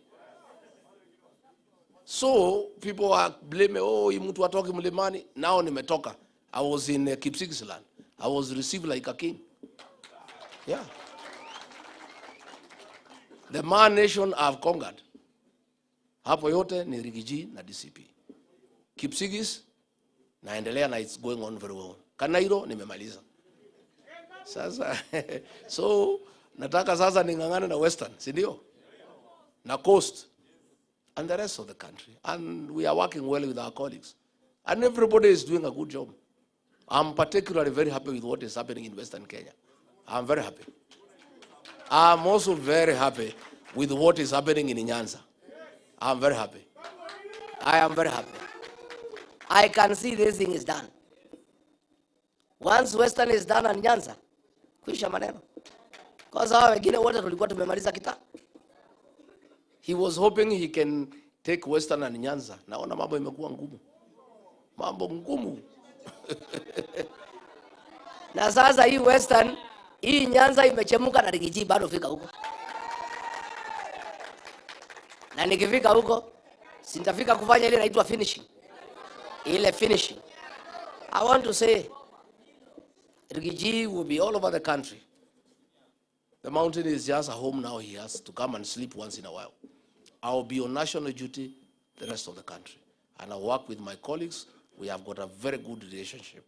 So people are blaming, oh, mtu atoki mlimani. Now nimetoka. I was in Kipsigis land. I was received like a king. Yeah. The man nation I've conquered. Hapo yote ni Rigiji na DCP. Kipsigis naendelea na it's going on very well. Kanairo nimemaliza. Sasa so nataka sasa ningangane na Western, si ndio? Na Coast and the rest of the country. And we are working well with our colleagues. And everybody is doing a good job. I'm particularly very happy with what is happening in Western Kenya. I'm very happy. I'm also very happy with what is happening in Nyanza. I'm very happy. I am very happy. I can see this thing is done. Once Western is done and Nyanza, kuisha maneno. Because hawa wengine wote tulikuwa tumemaliza kita. He was hoping he can take Western and Nyanza. Naona mambo imekuwa ngumu. Mambo ngumu. Na sasa hii Western, hii Nyanza imechemuka na Rigiji bado fika huko. Na nikifika huko, sitafika kufanya ile inaitwa finishing. Ile finishing. I want to say, Rigiji will be all over the country. The mountain is just a home now. He has to come and sleep once in a while. I'll be on national duty the rest of the country. And I'll work with my colleagues. We have got a very good relationship.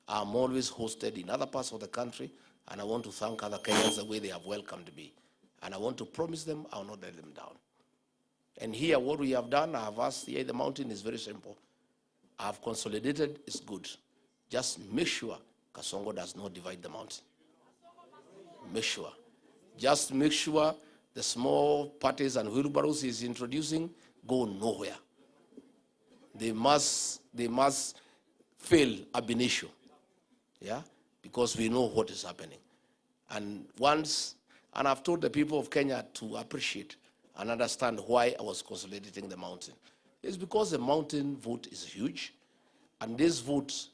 I'm always hosted in other parts of the country, and I want to thank other Kenyans the way they have welcomed me. And I want to promise them I will not let them down. And here, what we have done, I have asked here, the mountain is very simple. I have consolidated, it's good. Just make sure Kasongo does not divide the mountain. Make sure. Just make sure the small parties and wheelbarrows he's introducing go nowhere. They must fail ab initio. Yeah? Because we know what is happening. And I've told the people of Kenya to appreciate and understand why I was consolidating the mountain. It's because the mountain vote is huge, and this vote,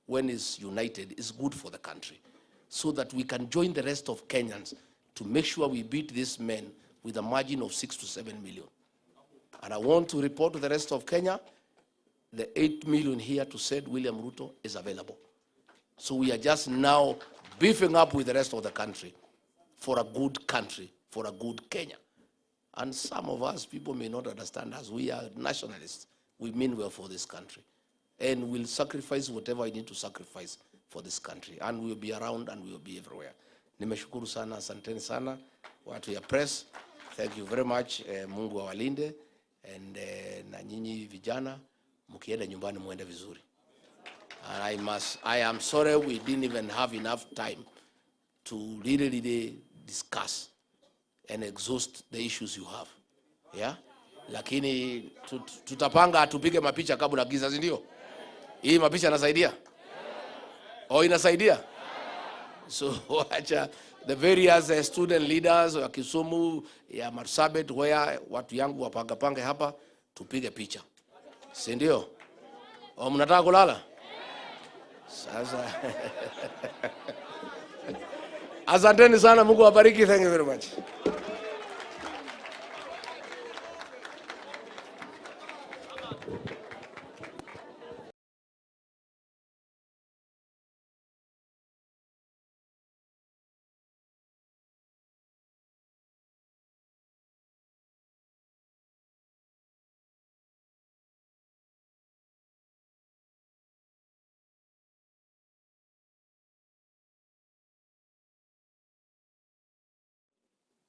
when it's united, is good for the country, so that we can join the rest of Kenyans to make sure we beat these men with a margin of 6 to 7 million. And I want to report to the rest of Kenya, the 8 million here to said William Ruto is available. So we are just now beefing up with the rest of the country for a good country, for a good Kenya. And some of us, people may not understand us. We are nationalists. We mean well for this country. And we'll sacrifice whatever I need to sacrifice for this country. And we'll be around and we'll be everywhere. Nimeshukuru sana, asanteni sana. Watu ya press, thank you very much. Mungu awalinde. And na nyinyi vijana, mukienda nyumbani muende vizuri. And I am sorry we didn't even have enough time to really discuss and exhaust the issues you have. Yeah? Lakini tutapanga tupige mapicha kabla giza, si ndio? Hii mapicha inasaidia? Oh, inasaidia? So wacha the various student leaders wa Kisumu ya Marsabit where watu yangu wapange hapa tupige picha. Si ndio? Oh, mnataka kulala? Sasa asanteni sana, Mungu awabariki. Thank you very much.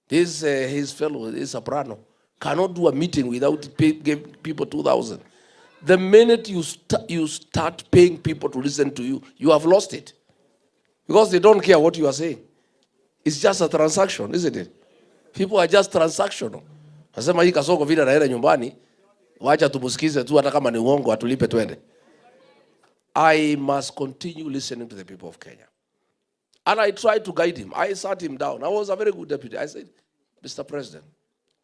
This his fellow, this soprano, cannot do a meeting without give people 2,000. The minute you start paying people to listen to you, you have lost it, because they don't care what you are saying. It's just a transaction, isn't it? People are just transactional. Nasema hii Kasongo vile naenda nyumbani, wacha tumusikize tu, hata kama ni uongo atulipe twende. I must continue listening to the people of Kenya. And I tried to guide him. I sat him down. I was a very good deputy. I said, Mr. President,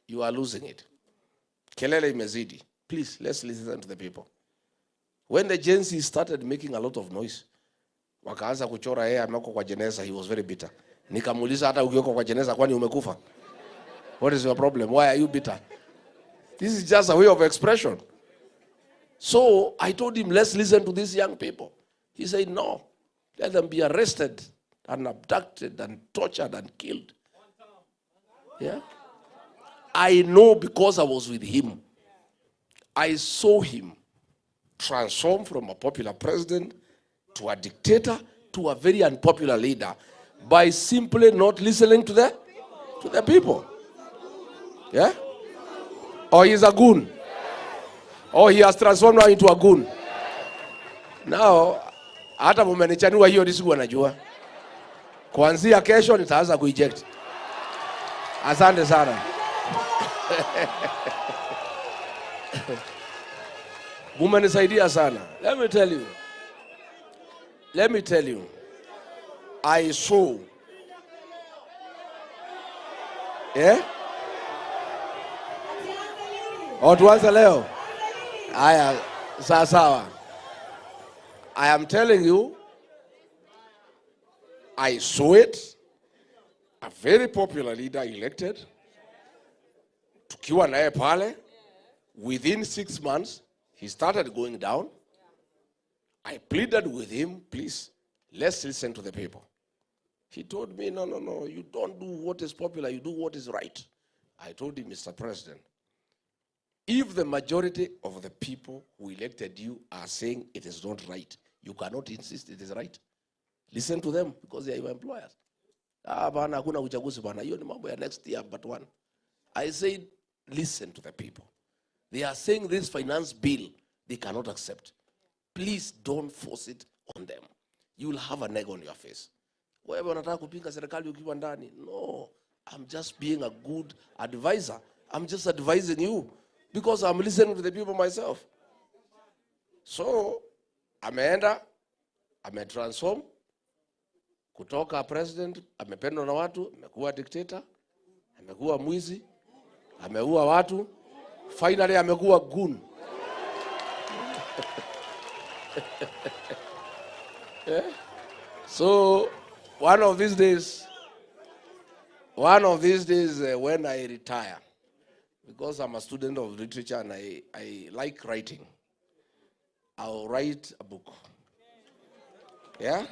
you are losing it. Kelele imezidi. Please, let's listen to the people. When the Gen Z started making a lot of noise, wakaanza kuchora yeye ameko kwa jeneza, he was very bitter. Nikamuuliza, hata ukioko kwa jeneza kwani umekufa? What is your problem? Why are you bitter? This is just a way of expression. So I told him, let's listen to these young people. He said, no, let them be arrested and abducted and tortured and killed. Yeah. I know, because I was with him. I saw him transform from a popular president to a dictator to a very unpopular leader by simply not listening to the people. Yeah? Or he's a goon. Or he has transformed now into a goon. Now, hata mumenichanua hiyo disiku wanajua. Kuanzia kesho nitaanza kueject. Asante sana. Mumenisaidia sana. Let me tell you. I saw. Yeah? Tuanze leo. Aya, sawa. I am telling you, I saw it. A very popular leader elected. Tukiwa naye pale. Within 6 months, he started going down. I pleaded with him, please, let's listen to the people. He told me, no, you don't do what is popular, you do what is right. I told him, Mr. President, if the majority of the people who elected you are saying it is not right, you cannot insist it is right. Listen to them, because they are your employers. Bana hakuna uchaguzi bana, hiyo ni mambo ya next year but one. I said, listen to the people. They are saying this finance bill, they cannot accept. Please don't force it on them. You will have an egg on your face. Wewe unataka kupinga serikali ukiwa ndani? No, I'm just being a good advisor. I'm just advising you because I'm listening to the people myself. So, ameenda, ametransform, kutoka president, amependwa na watu, amekuwa dictator, amekuwa mwizi, ameua watu, finally amekuwa goon. Yeah? So, one of these days, when I retire, because I'm a student of literature and I like writing, I'll write a book. Yeah?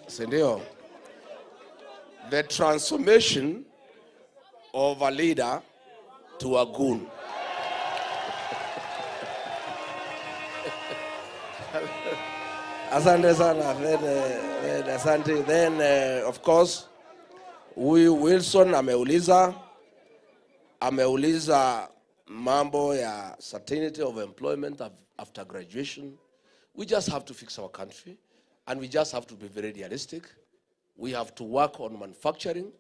Sendio. The transformation of a leader to a goon. Asante sana. Asante. Then, of course, Wilson ameuliza mambo ya certainty of employment after graduation. We just have to fix our country, and we just have to be very realistic. We have to work on manufacturing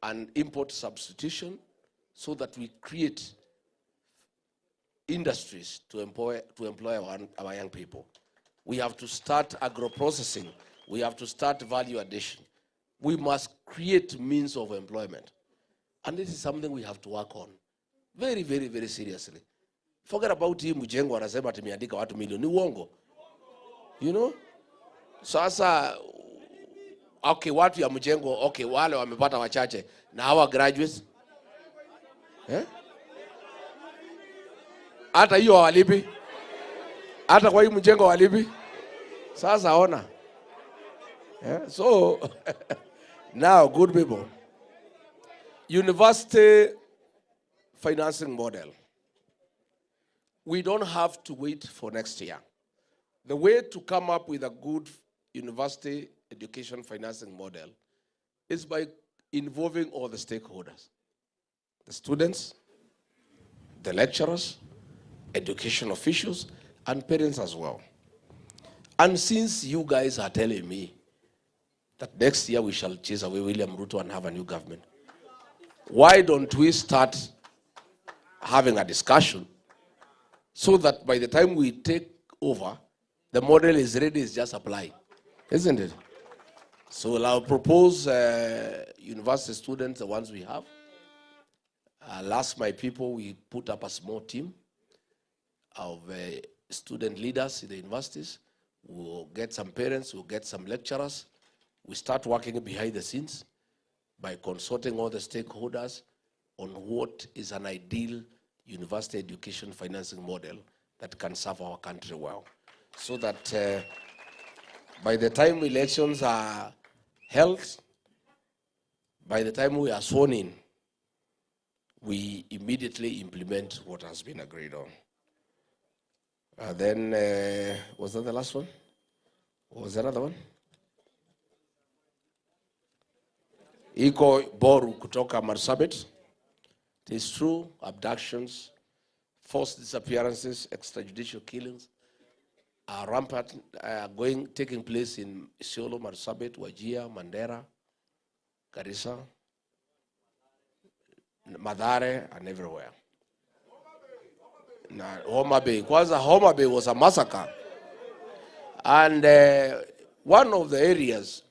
and import substitution so that we create industries to employ our young people. We have to start agro-processing. We have to start value addition. We must create means of employment. And this is something we have to work on very, very, very seriously. Forget about him Mjengo anasema tumeandika watu milioni. Ni uongo. You know? Sasa okay, watu ya mjengo okay, wale wamepata wachache na hawa graduates hata hiyo walipi, hata kwa hii mjengo walipi. Sasa ona so now good people, university financing model, we don't have to wait for next year. The way to come up with a good university education financing model is by involving all the stakeholders, the students, the lecturers, education officials, and parents as well. And since you guys are telling me that next year we shall chase away William Ruto and have a new government, why don't we start having a discussion so that by the time we take over, the model is ready, it's just applying, isn't it? So I'll propose university students, the ones we have. I'll ask my people, we put up a small team of student leaders in the universities. We'll get some parents, we'll get some lecturers. We start working behind the scenes by consulting all the stakeholders on what is an ideal university education financing model that can serve our country well. So that by the time elections are held, by the time we are sworn in, we immediately implement what has been agreed on. Then, was that the last one? Or was there another one? Iko Boru kutoka Marsabit. It is true, abductions, forced disappearances, extrajudicial killings are rampant, taking place in Isiolo, Marsabit, Wajir, Mandera, Garissa, Madare, and everywhere. Homa Bay. Kwanza Homa Bay was a massacre. And one of the areas,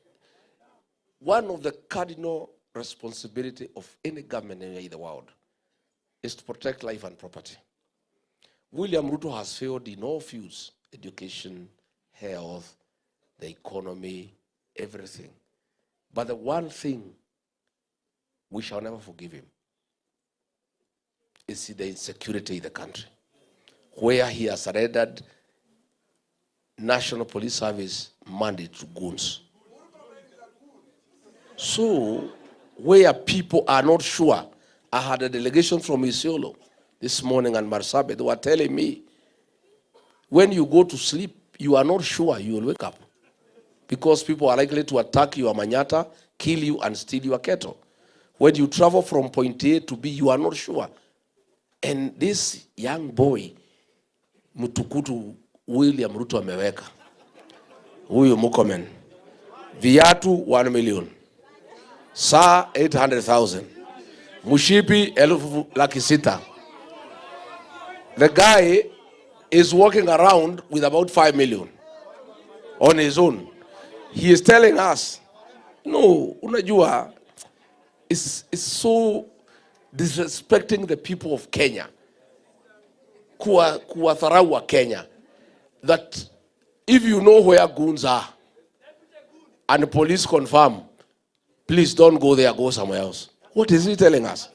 one of the cardinal responsibility of any government in the world is to protect life and property. William Ruto has failed in all fields: education, health, the economy, everything. But the one thing we shall never forgive him is the insecurity in the country, where he has surrendered National Police Service mandate to goons. So, where people are not sure, I had a delegation from Isiolo this morning and Marsabit. They were telling me, when you go to sleep, you are not sure you will wake up, because people are likely to attack your manyata, kill you, and steal your cattle. When you travel from point A to B, you are not sure. And this young boy, Mutukutu William Ruto ameweka, huyu Mukomen, viatu 1 million, saa 800,000, mushipi 1,600,000. The guy is walking around with about 5 million on his own. He is telling us, no, unajua, it's so disrespecting the people of Kenya, kuwatharau wa Kenya, that if you know where goons are and the police confirm, please don't go there, go somewhere else. What is he telling us?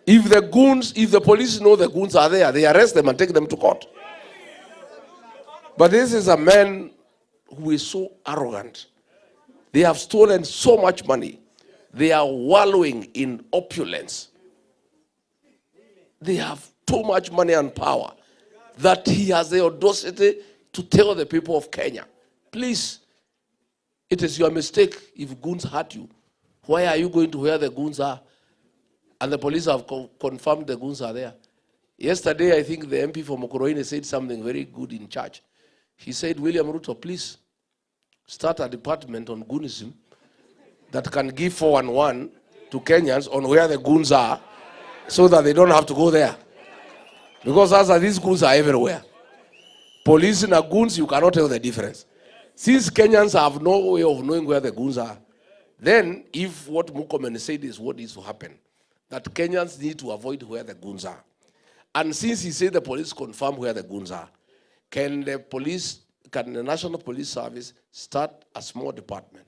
If the police know the goons are there, they arrest them and take them to court. But this is a man who is so arrogant. They have stolen so much money. They are wallowing in opulence. They have too much money and power that he has the audacity to tell the people of Kenya, please, it is your mistake if goons hurt you. Why are you going to where the goons are? And the police have confirmed the goons are there. Yesterday, I think the MP from Mokoroine said something very good in church. He said, William Ruto, please start a department on goonism that can give 411 to Kenyans on where the goons are, so that they don't have to go there. Because as these goons are everywhere. Police and goons, you cannot tell the difference. Since Kenyans have no way of knowing where the goons are, then if what Mukomen said is what needs to happen, that Kenyans need to avoid where the goons are. And since he said the police confirm where the goons are, can the police can the National Police Service start a small department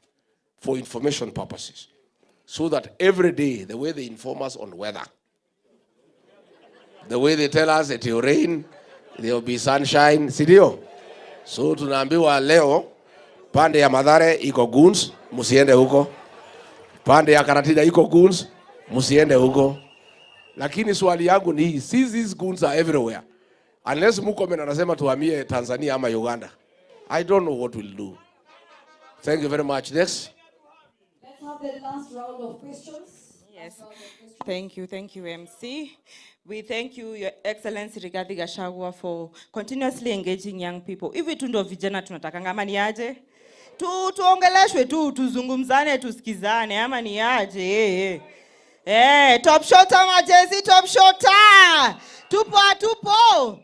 for information purposes, so that every day, the way they inform us on weather, the way they tell us it will rain, there will be sunshine, sidio? So tunaambiwa leo, pande ya Mathare iko goons, musiende huko. Pande ya Karatina iko goons, musiende huko. Lakini swali yangu ni hii, these goons are everywhere. Unless Murkomen anasema tuhamie Tanzania ama Uganda, I don't know what we'll do. Thank you very much. Next. Let's have the last round of questions. Yes. Thank you, MC. We thank you, Your Excellency Rigathi Gachagua, for continuously engaging young people. Hivi tu ndo vijana tunatakanga, ama ni aje? Tuongeleshwe tu, tuzungumzane, tusikizane, ama ni aje? Top shota majezi, top shota! Tupo!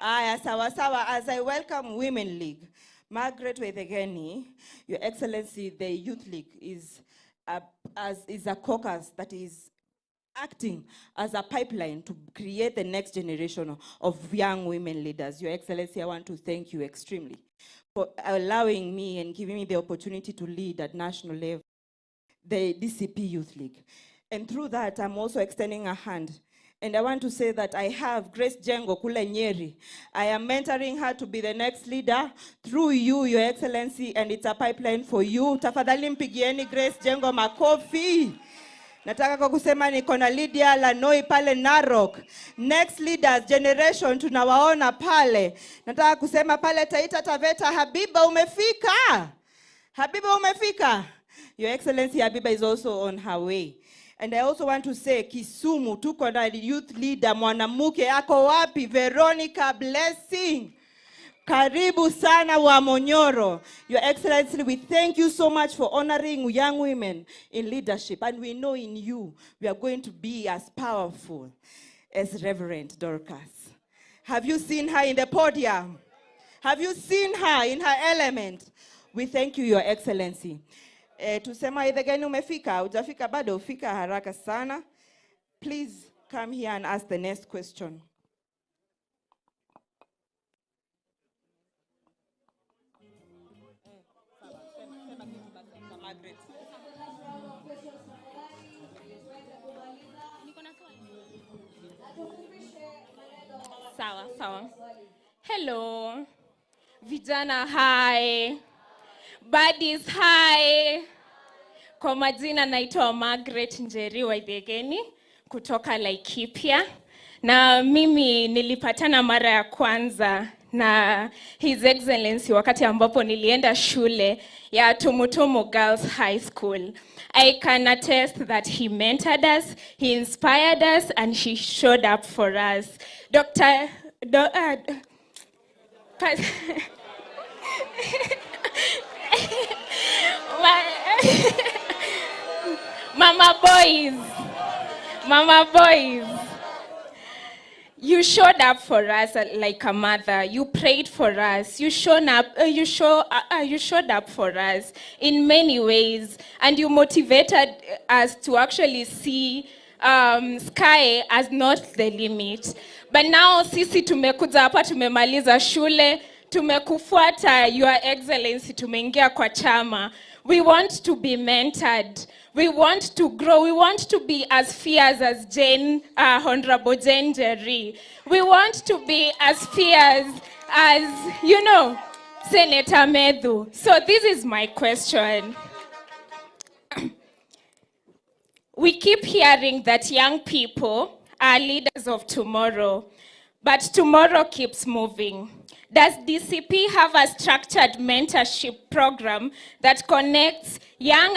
Aya, sawa. As I welcome Women League, Margaret Wethegeni, Your Excellency, the Youth League is a caucus that is acting as a pipeline to create the next generation of young women leaders. Your Excellency, I want to thank you extremely for allowing me and giving me the opportunity to lead at national level the DCP Youth League. And through that, I'm also extending a hand. And I want to say that I have Grace Jengo Kule Nyeri. I am mentoring her to be the next leader through you, Your Excellency, and it's a pipeline for you. Tafadhali mpigieni Grace Jengo makofi. Nataka kwa kusema niko na Lydia Lanoi pale Narok. Next leaders generation tunawaona pale. Nataka kusema pale Taita Taveta, Habiba umefika. Your Excellency, Habiba is also on her way. And I also want to say, Kisumu, tuko na youth leader, mwanamuke, ako wapi? Veronica Blessing. Karibu sana wa Monyoro. Your Excellency, we thank you so much for honoring young women in leadership. And we know in you, we are going to be as powerful as Reverend Dorcas. Have you seen her in the podium? Have you seen her in her element? We thank you, Your Excellency. Tusema idhegeni umefika, hujafika bado, ufika haraka sana. Please come here and ask the next question. Sawa. Hello. Vijana hi. Buddies hi. Kwa majina naitwa Margaret Njeri Waithegeni kutoka Laikipia. Na mimi nilipatana mara ya kwanza na His Excellency wakati ambapo nilienda shule ya Tumutumu Girls High School. I can attest that he mentored us, he inspired us, and he showed up for us. Mama boys, you showed up for us like a mother. You prayed for us. You showed up for us in many ways, and you motivated us to actually see sky as not the limit. But now sisi tumekuja hapa, tumemaliza shule, tumekufuata Your Excellency, tumeingia kwa chama. We want to be mentored. We want to grow. We want to be as fierce as Honorable Jane Njeri. We want to be as fierce as, Senator Medhu. So this is my question. We keep hearing that young people are leaders of tomorrow, but tomorrow keeps moving. Does DCP have a structured mentorship program that connects young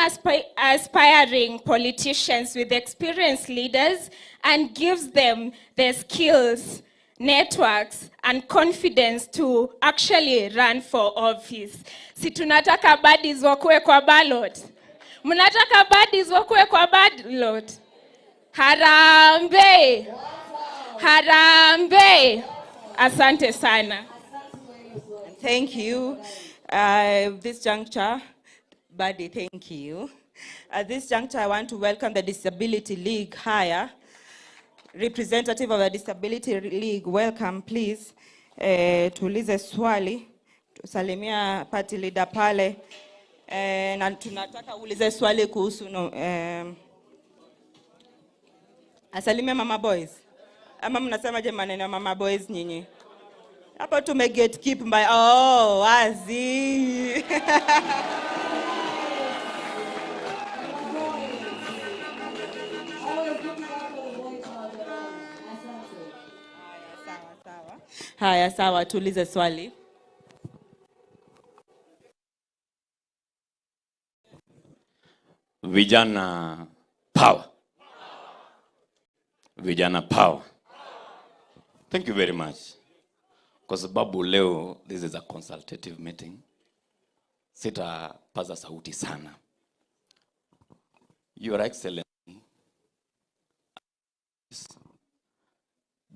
aspiring politicians with experienced leaders and gives them the skills, networks, and confidence to actually run for office? Si tunataka baddies wakuwe kwa ballot? Mnataka baddies wakuwe kwa ballot? Harambe! Asante sana. Thank you. This juncture, Buddy, thank you. At this juncture, I want to welcome the Disability League higher. Representative of the Disability League, welcome, please. Tuulize swali. Salimia party leader pale. Na tunataka uulize swali kuhusu asalimia mama boys. Ama mnasema je maneno ya mama boys nyinyi? Hapo tume gatekeep by wazi. Haya sawa, tuulize swali. Vijana power. Vijana power. Thank you very much. Kwa sababu leo this is a consultative meeting. Sitapaza sauti sana. Your Excellency,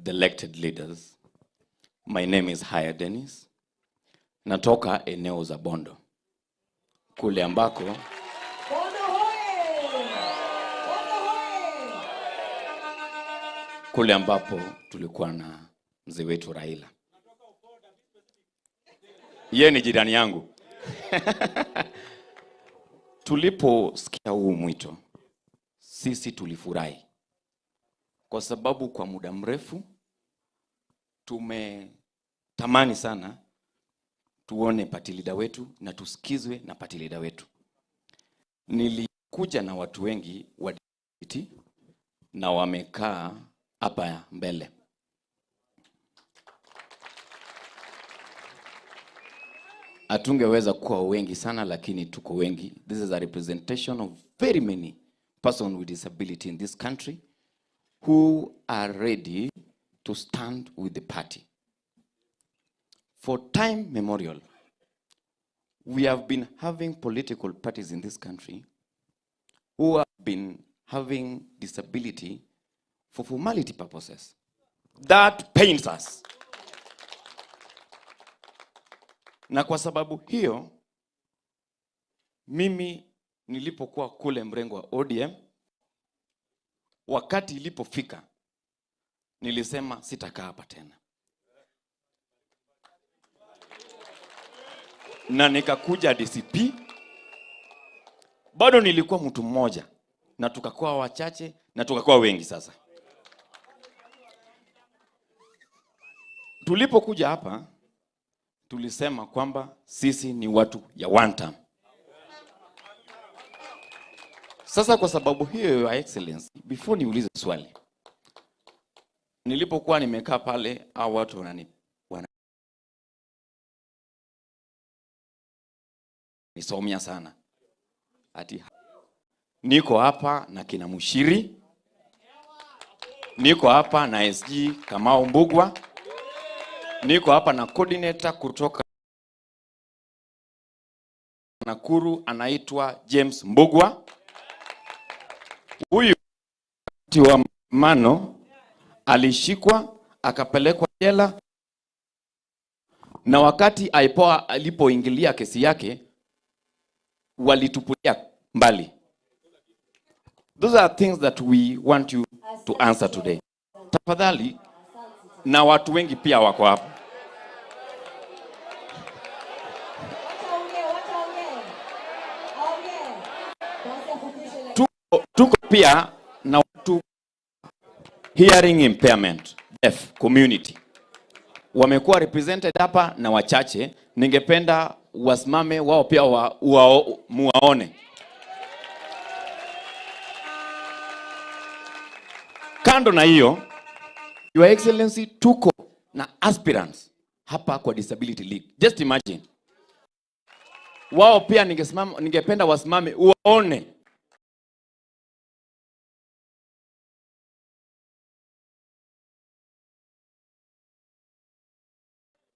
the elected leaders, my name is Haya Dennis. Natoka eneo za Bondo. Kule ambako kule ambapo tulikuwa na mzee wetu Raila. Yeye ni jirani yangu. Tuliposikia huu mwito, sisi tulifurahi. Kwa sababu kwa muda mrefu tumetamani sana tuone party leader wetu na tusikizwe na party leader wetu. Nilikuja na watu wengi wa DCT na wamekaa hapa mbele. Atungeweza kuwa wengi sana lakini tuko wengi. This is a representation of very many persons with disability in this country who are ready to stand with the party. For time memorial, we have been having political parties in this country who have been having disability for formality purposes. That pains us. Na kwa sababu hiyo, mimi nilipokuwa kule mrengo wa ODM, wakati ilipofika, nilisema sitakaa hapa tena. Na nikakuja DCP, bado nilikuwa mtu mmoja, na tukakuwa wachache, na tukakuwa wengi sasa. Tulipokuja hapa, tulisema kwamba sisi ni watu ya one term. Sasa kwa sababu hiyo, Your Excellency, before niulize swali, nilipokuwa nimekaa pale, hao watu nisomia sana. Ati niko hapa na kina Mushiri, niko hapa na SG Kamau Mbugwa, niko hapa na coordinator kutoka Nakuru anaitwa James Mbugwa. Huyu wa mano alishikwa akapelekwa jela, na wakati IPOA alipoingilia kesi yake walitupulia mbali. Those are things that we want you to answer today. Tafadhali, na watu wengi pia wako hapa. Tuko pia na watu hearing impairment, deaf community. Wamekuwa represented hapa na wachache. Ningependa wasimame wao pia muwaone. Kando na hiyo, Your Excellency, tuko na aspirants hapa kwa Disability League. Just imagine. Wao pia ningependa wasimame uwaone.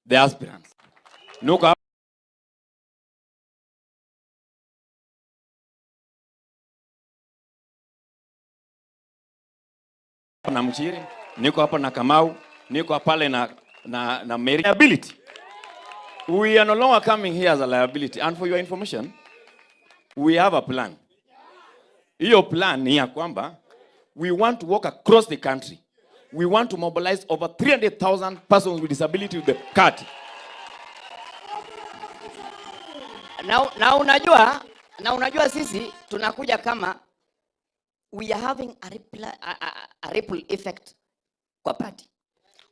The aspirants. Nuka na Mchiri, niko hapa na Kamau, niko pale na Mary. Liability. We are no longer coming here as a liability. And for your information, we have a plan. Hiyo plan ni ya kwamba we want to walk across the country. We want to mobilize over 300,000 persons with disability with the card. na unajua sisi tunakuja kama we are having a ripple effect kwa party.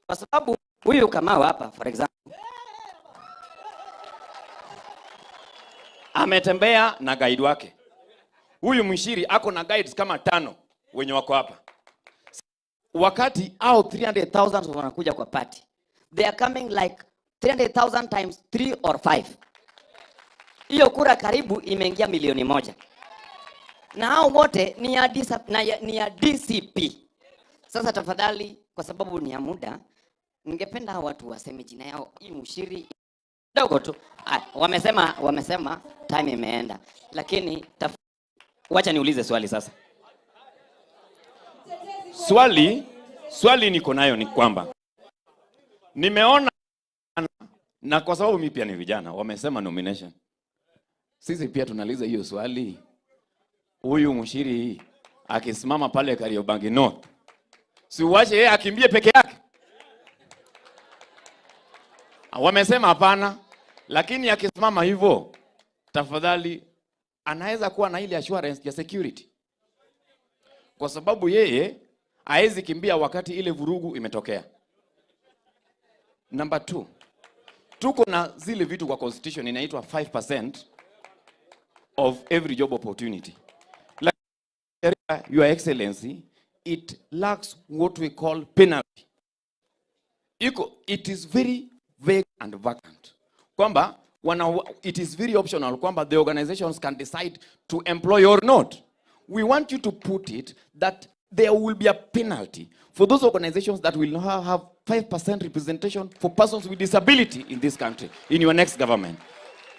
Kwa sababu huyu Kamau hapa for example ametembea na guide wake. Huyu Mshiri ako na guides kama 5 wenye wako hapa. Wakati au 300,000 wanakuja kwa party, they are coming like 300,000 times 3 or 5. Hiyo kura karibu imeingia milioni 1. Na hao wote ni ya DCP. Sasa tafadhali, kwa sababu ni ya muda, ningependa watu waseme jina yao. Hii Mshiri dogo tu. Wamesema time imeenda. Lakini wacha niulize swali sasa. Swali niko nayo ni kwamba nimeona, na kwa sababu mimi pia ni vijana, wamesema nomination. Sisi pia tunaliza hiyo swali. Huyu Mshiri akisimama pale Kariobangi North, si uache yeye akimbie peke yake? Wamesema hapana, lakini akisimama hivyo, tafadhali anaweza kuwa na ile assurance ya security. Kwa sababu yeye haezi kimbia wakati ile vurugu imetokea. Number 2, tuko na zile vitu kwa constitution inaitwa 5% of every job opportunity. Like, Your Excellency, it lacks what we call penalty. It is very vague and vacant. Kwamba it is very optional kwamba the organizations can decide to employ or not. We want you to put it that there will be a penalty for those organizations that will not have 5% representation for persons with disability in this country, in your next government.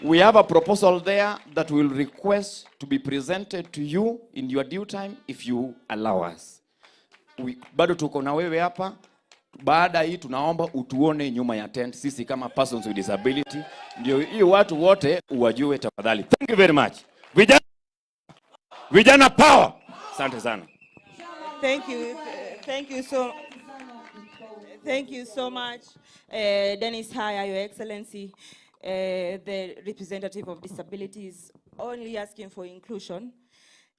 We have a proposal there that will request to be presented to you in your due time if you allow us. Bado tuko na wewe hapa. Baada hii tunaomba utuone nyuma ya tent sisi kama persons with disability. Ndio hiyo watu wote uwajue tafadhali. Thank you very much. Vijana power. Asante sana. Thank you so much, Dennis Haya, Your Excellency, the representative of disabilities, only asking for inclusion.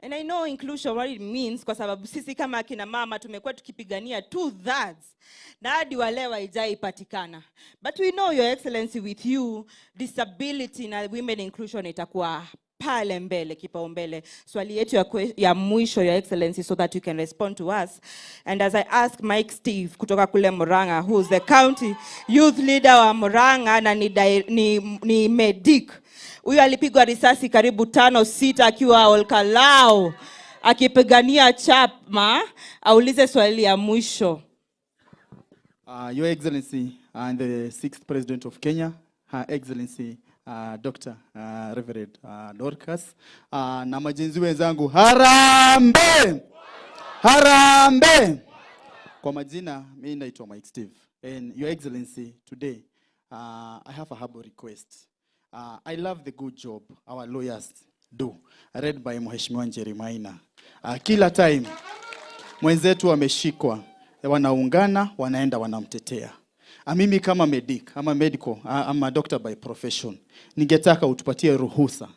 And I know inclusion what it means kwa sababu sisi kama akina mama tumekuwa tukipigania 2/3 na hadi walewa haijapatikana. But we know, Your Excellency, with you disability na women inclusion itakuwa pale mbele, kipaumbele. Swali yetu ya mwisho, Your Excellency, so that you can respond to us. And as I ask Mike Steve kutoka kule Murang'a, who is the county youth leader wa Murang'a na ni medic. Huyu alipigwa risasi karibu 5-6 akiwa Olkalao akipigania chama. Aulize swali ya mwisho. Your Excellency and the 6th President of Kenya, Her Excellency Dr. Reverend Dorcas, na majenzi wenzangu, harambe! Harambe! Kwa majina, mimi naitwa Mike Steve. And Your Excellency, today, I have a humble request. I love the good job our lawyers do, read by Mheshimiwa Njeri Maina. Kila time mwenzetu wameshikwa, wanaungana, wanaenda wanamtetea. Mimi kama medical, I'm a doctor by profession. Ningetaka utupatie ruhusa.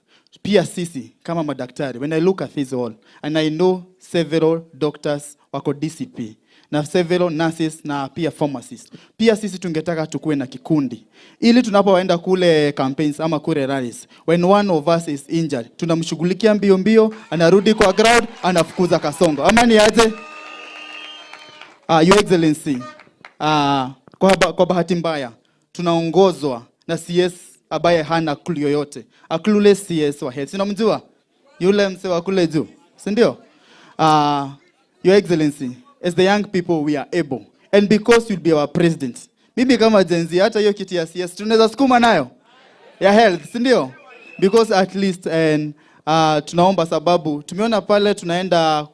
Pia sisi kama madaktari, when I look at this all, and I know several doctors wako DCP, na several nurses na pia pharmacists. Pia sisi tungetaka tukue na kikundi. Ili tunapoenda kule campaigns ama kule rallies, when one of us is injured, tunamshughulikia mbio, anarudi kwa ground, anafukuza kasongo. Ama ni aje? Your Excellency, kwa bahati mbaya, tunaongozwa na CS ambaye hana clue yoyote. A clueless CS wa head. Sinamjua? Yule mse wa kule juu. Si ndio? Your Excellency, as the young people we are able, and because you'll be our president, mimi kama jenzi hata hiyo kiti ya CS tunaweza sukuma nayo ya health, si ndio? Because at least tunaomba sababu tumeona pale tunaenda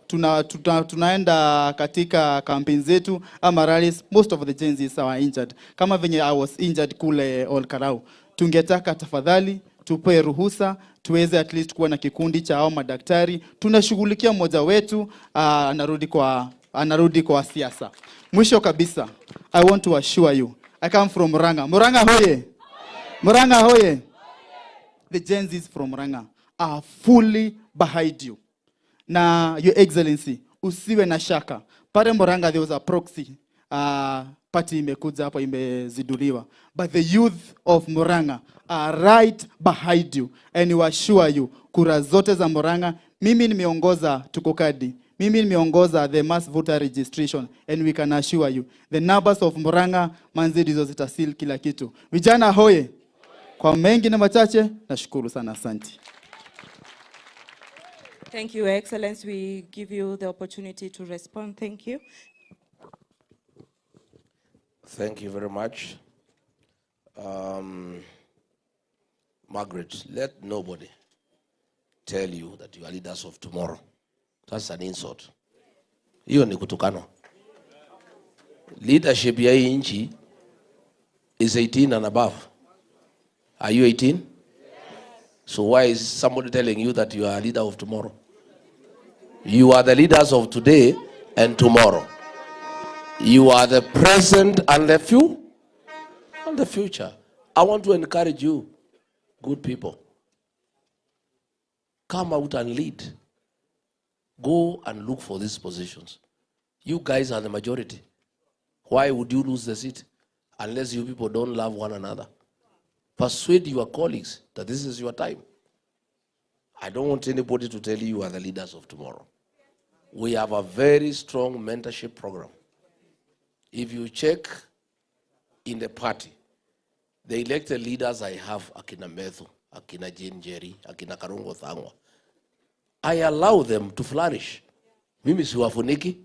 katika campaigns zetu ama rallies, most of the gens are injured. Kama venye I was injured kule Olkarau, tungetaka tafadhali tupe ruhusa tuweze at least kuwa na kikundi cha hao madaktari, tunashughulikia mmoja wetu anarudi kwa siasa. Mwisho kabisa, I want to assure you, I come from Murang'a. Murang'a hoye! Murang'a hoye. The Gen Zs from Murang'a are fully behind you. Na Your Excellency, usiwe na shaka. Pale Murang'a there was a proxy party imekuja hapo imeziduliwa. But the youth of Murang'a are right behind you. And we assure you, kura zote za Murang'a, mimi nimeongoza tukokadi. Mimi nimeongoza the mass voter registration. And we can assure you, the numbers of Murang'a, manzi dizo zitasil kila kitu. Vijana hoye. Kwa mengi na machache, nashukuru sana, asante. Thank you, Excellency. We give you the opportunity to respond. Thank you. Thank you very much. Margaret, let nobody tell you that you are leaders of tomorrow. That's an insult. Hiyo ni kutukano. Leadership ya hii nchi is 18 and above. Are you 18? Yes. So why is somebody telling you that you are a leader of tomorrow? You are the leaders of today and tomorrow. You are the present and the future. I want to encourage you, good people. Come out and lead. Go and look for these positions. You guys are the majority. Why would you lose the seat unless you people don't love one another? Persuade your colleagues that this is your time. I don't want anybody to tell you are the leaders of tomorrow. We have a very strong mentorship program. If you check in the party, the elected leaders I have, Akina Methu, Akina Jane Jerry, Akina Karungo Thangwa, I allow them to flourish. Mimi siwafuniki.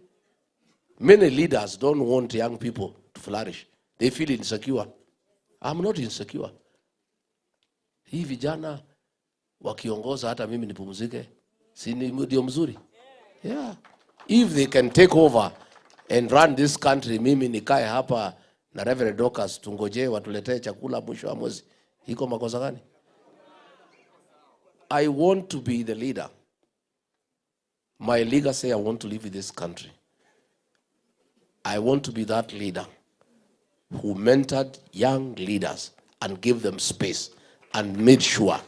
Many leaders don't want young people to flourish. They feel insecure. I'm not insecure. Hii vijana wakiongoza hata mimi nipumzike. Si ndio mzuri? Yeah. If they can take over and run this country, mimi nikae hapa na Reverend Dorcas tungoje watuletee chakula mwisho wa mwezi. Iko makosa gani? I want to be the leader. My legacy, I want to live in this country. I want to be that leader who mentored young leaders and gave them space and made sure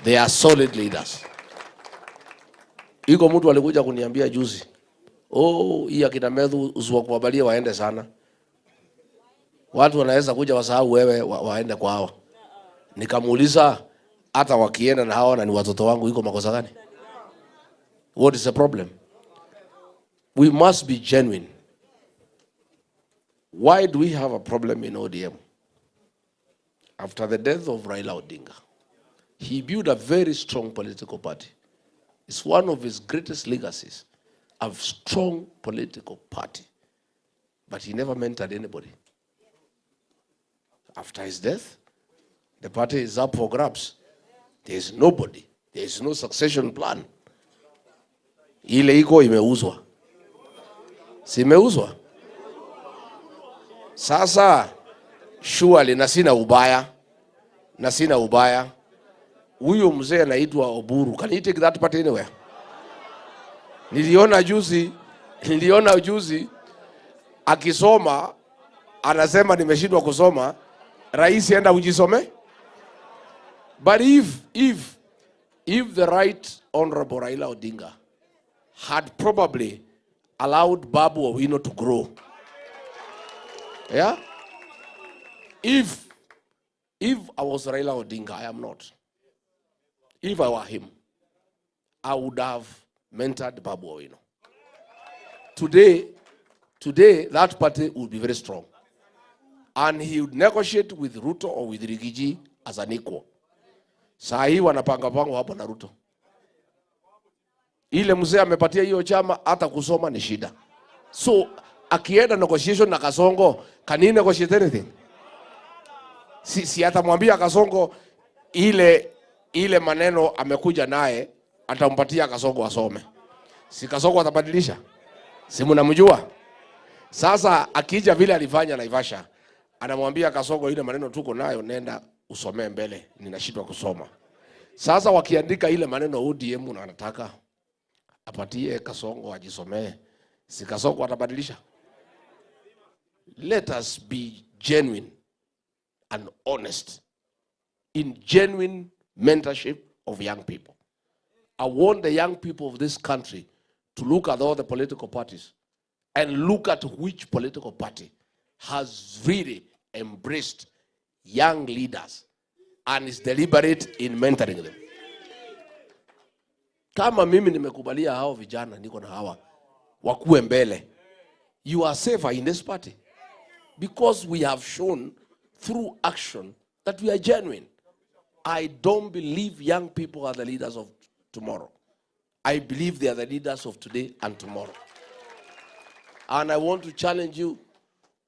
they are solid leaders. Iko mtu alikuja kuniambia juzi, hii akina Methu usiwakubalie waende sana. Watu wanaweza kuja wasahau wewe waende kwa hawa. Nikamuuliza hata wakienda na hawa na ni watoto wangu iko makosa gani? What is the problem? We must be genuine. Why do we have a problem in ODM? After the death of Raila Odinga, he built a very strong political party. It's one of his greatest legacies, a strong political party. But he never mentored anybody. After his death, the party is up for grabs. There is nobody. There is no succession plan. Ile iko imeuzwa. Si imeuzwa? Sasa, surely na sina ubaya. Huyo mzee anaitwa Oburu. Can you take that party anywhere? Niliona juzi akisoma anasema nimeshindwa kusoma, rais enda ujisome. But if the right honorable Raila Odinga had probably allowed Babu Owino to grow, yeah? If I was Raila Odinga, I am not. If I were him, I would have mentored Babu Owino. Today, that party would be very strong. And he would negotiate with Ruto or with Rigiji as an equal. Saa hii wanapanga hapo na Ruto. Ile mzee amepatia hiyo chama hata kusoma ni shida. So, akienda negotiation na Kasongo, can he negotiate anything? Si atamwambia Kasongo ile maneno amekuja naye atampatia Kasongo asome. Si Kasongo atabadilisha? Si mnamjua? Sasa akija vile alifanya Naivasha, anamwambia Kasongo ile maneno tuko nayo nenda usomee mbele, ninashindwa kusoma. Sasa wakiandika ile maneno ODM na anataka apatie Kasongo ajisomee, si Kasongo atabadilisha? Let us be genuine and honest in genuine mentorship of young people. I want the young people of this country to look at all the political parties and look at which political party has really embraced young leaders and is deliberate in mentoring them. Kama mimi nimekubalia hao vijana niko na hawa wakuwe mbele, you are safer in this party because we have shown through action that we are genuine. I don't believe young people are the leaders of tomorrow. I believe they are the leaders of today and tomorrow. And I want to challenge you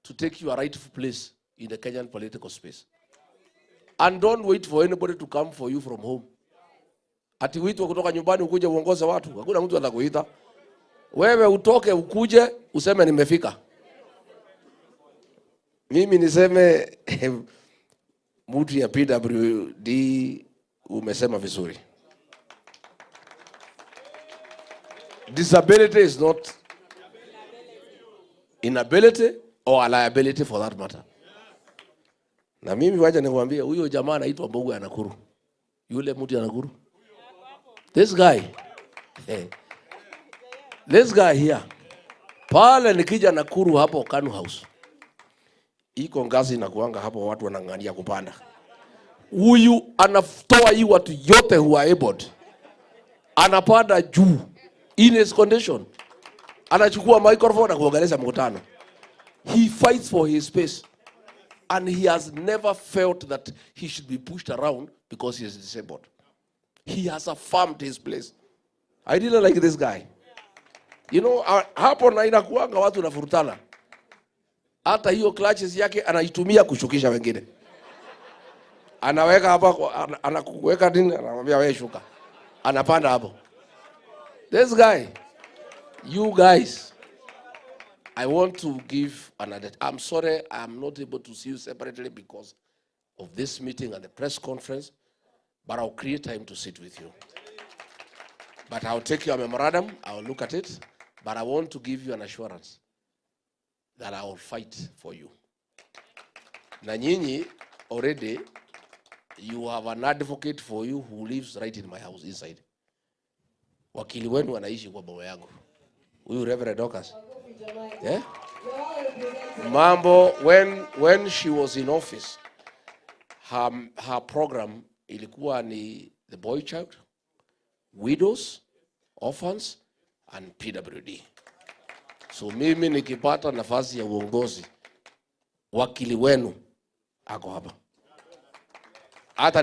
to take your rightful place in the Kenyan political space. And don't wait for anybody to come for you from home. Ati uitwe kutoka nyumbani ukuje uongoze watu. Hakuna mtu atakuita. Wewe utoke ukuje useme nimefika. Mimi niseme mtu ya PWD umesema vizuri. Disability is not inability or a liability for that matter. Na mimi wacha nikwambie huyo jamaa anaitwa Mbogo ya Nakuru. Yule mtu ya Nakuru. This guy. This guy here. Pale nikija Nakuru hapo Kanu House. Iko ngazi inakuanga hapo watu wanang'ania kupanda. Huyu anatoa hii watu yote who are able. Anapanda juu in his condition. Anachukua microphone na kuongeleza mkutano. He fights for his space. And he has never felt that he should be pushed around because he is disabled. He has affirmed his place. I really like this guy. You know, hapo na inakuanga watu nafurutana. Hata hiyo clutches yake anaitumia kushukisha wengine. Anaweka hapa, anakuweka nini, anamwambia wewe shuka. Anapanda hapo. This guy, you guys, I want to give another. I'm sorry I'm not able to see you separately because of this meeting and the press conference, but I'll create time to sit with you. But I'll take your memorandum, I'll look at it, but I want to give you an assurance that I will fight for you. Na nyinyi already, you have an advocate for you who lives right in my house inside. Wakili wenu anaishi kwa boma yangu. Huyu Reverend Dorcas. Yeah? Mambo, when she was in office, her program ilikuwa ni the boy child, widows, orphans, and PWD. So mimi nikipata nafasi ya uongozi, wakili wenu ako hapa. Hata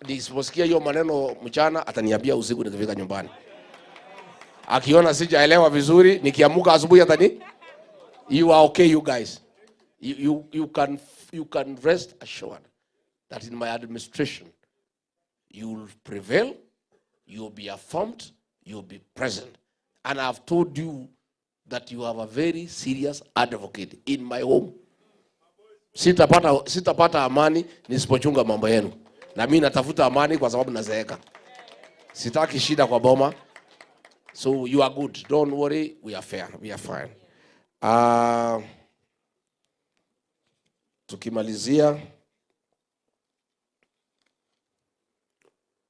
nisiposikia hiyo maneno mchana, ataniambia usiku nikifika nyumbani. Akiona sijaelewa vizuri, nikiamuka asubuhi atani, you are okay, you guys. You can rest assured that in my administration, you will prevail, you will be affirmed, you will be present. And I've told you that you have a very serious advocate in my home. Sitapata amani nisipochunga mambo yenu. Na mimi natafuta amani kwa sababu nazeeka. Sitaki shida kwa boma. So you are good. Don't worry. We are fair. We are fine. Tukimalizia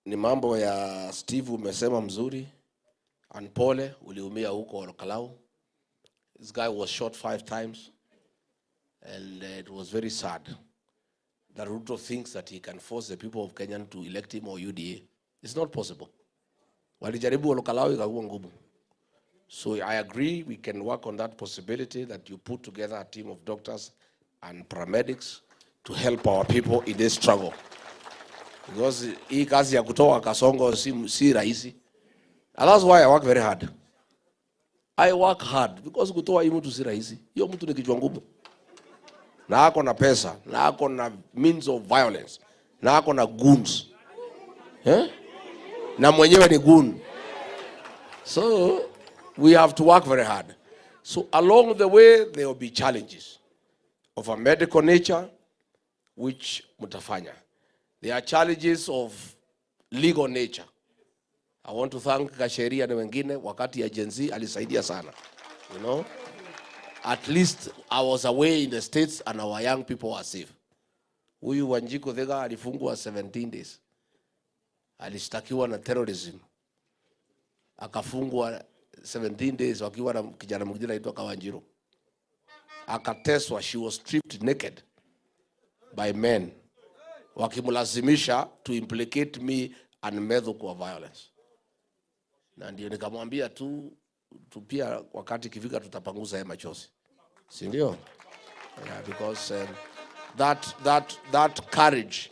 ni mambo ya Steve umesema mzuri. And pole uliumia huko Kalau. This guy was shot 5 times. And it was very sad that Ruto thinks that he can force the people of Kenya to elect him or UDA. It's not possible. Walijaribu Kalau ikakuwa ngumu. So I agree we can work on that possibility that you put together a team of doctors and paramedics to help our people in this struggle. Because hii kazi ya kutoa Kasongo si rahisi. And that's why I work very hard. I work hard because kutoa hii mtu si rahisi. Hiyo mtu ni kichwa ngumu. Na ako na pesa, na ako na means of violence, na ako na goons. Na mwenyewe ni goon. So we have to work very hard. So along the way there will be challenges of a medical nature which mutafanya. There are challenges of legal nature. I want to thank Kasheria na wengine wakati ya Gen Z alisaidia sana. You know? At least I was away in the States and our young people are safe. Huyu Wanjiko Thega alifungwa 17 days. Alishtakiwa na terrorism. Akafungwa 17 days wakiwa na kijana mwingine anaitwa Kawanjiro. Akateswa, she was stripped naked by men. Wakimlazimisha to implicate me and meddle kwa violence. Na ndio nikamwambia tu pia wakati kifika tutapanguza haya machozi. Si ndio? Yeah, because that courage,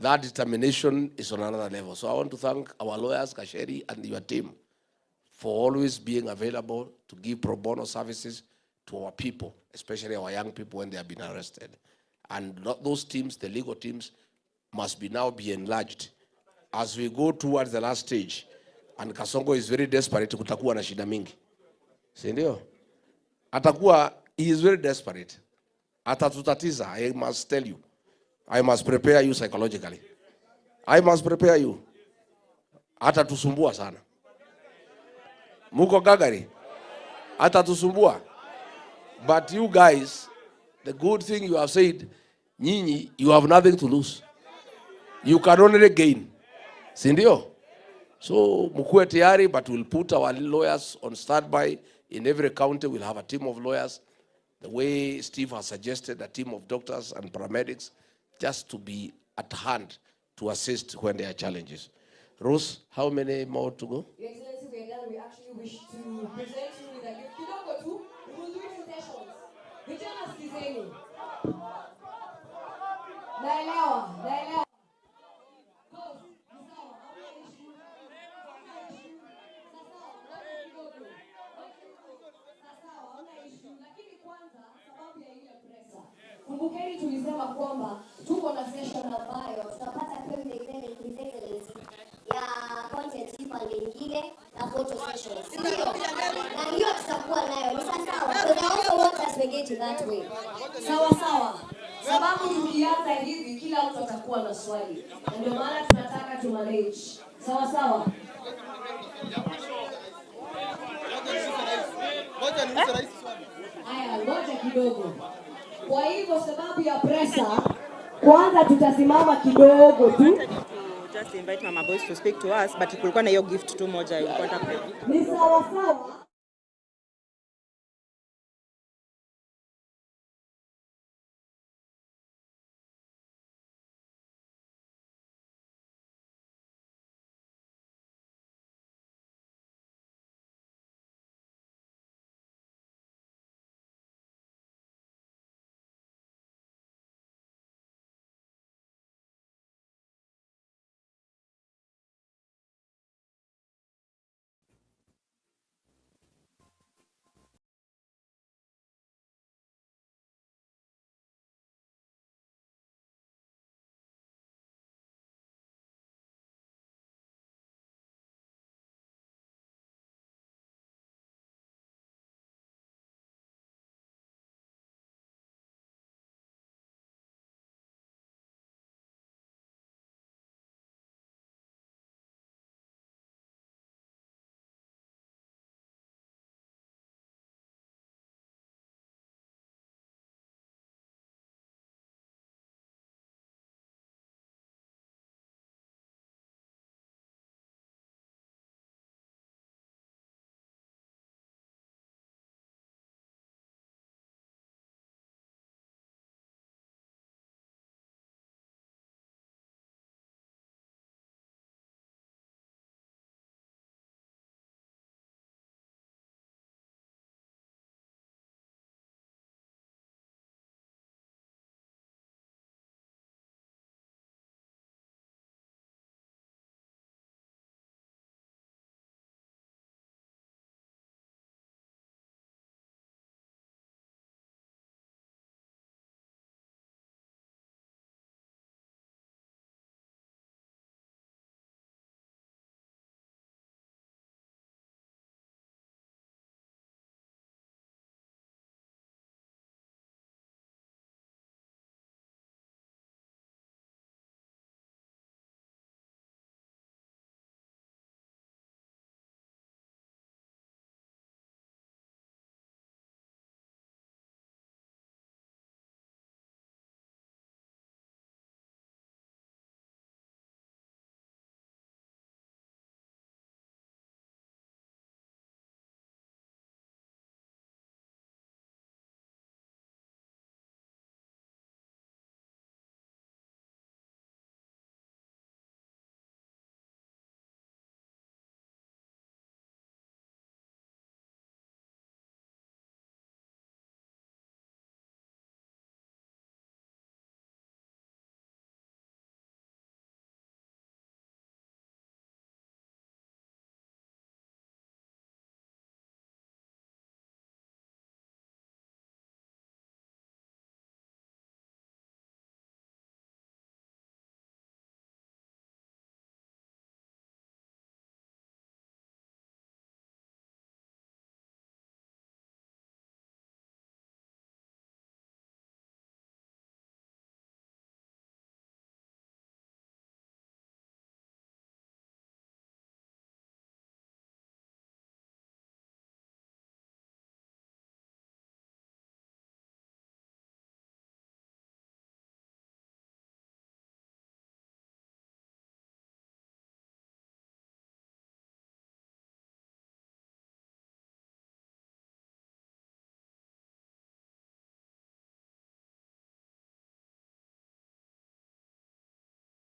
that determination is on another level. So I want to thank our lawyers, Kasheri, and your team for always being available to give pro bono services to our people, especially our young people when they have been arrested. And those teams, the legal teams, must now be enlarged. As we go towards the last stage, and Kasongo is very desperate, kutakuwa na shida mingi. Si ndio? Atakuwa, he is very desperate. Atatutatiza, I must tell you. I must prepare you psychologically. I must prepare you. Atatusumbua sana. Muko gagari? Atatusumbua. But you guys, the good thing you have said, nyinyi, you have nothing to lose. You can only gain. Si ndio? So, mkuwe tayari, but we'll put our lawyers on standby. In every county, we'll have a team of lawyers. The way Steve has suggested, a team of doctors and paramedics, just to be at hand to assist when there are challenges. Rose, how many more to go? Your Excellency, we are done. We actually wish to present you with a gift. Kidogo tu, we will do it in sessions. Vijana sikizeni. Naelewa. Kumbukeni tulisema kwamba tuko na session ambayo tutapata ya content pale nyingine na photo session. Ndio. Na hiyo tutakuwa nayo. Ni sawa. So they also want us to get that way. Sawa. Sababu tukianza hivi kila mtu atakuwa na swali. Na ndio maana tunataka tu manage. Sawa. Haya, ngoja kidogo. Kwa hivyo sababu ya presa, kwanza tutasimama kidogo tu. Just invite Mama Boys to speak to us, but kulikuwa na hiyo gift tu moja ilikuwa nataka. Ni sawa.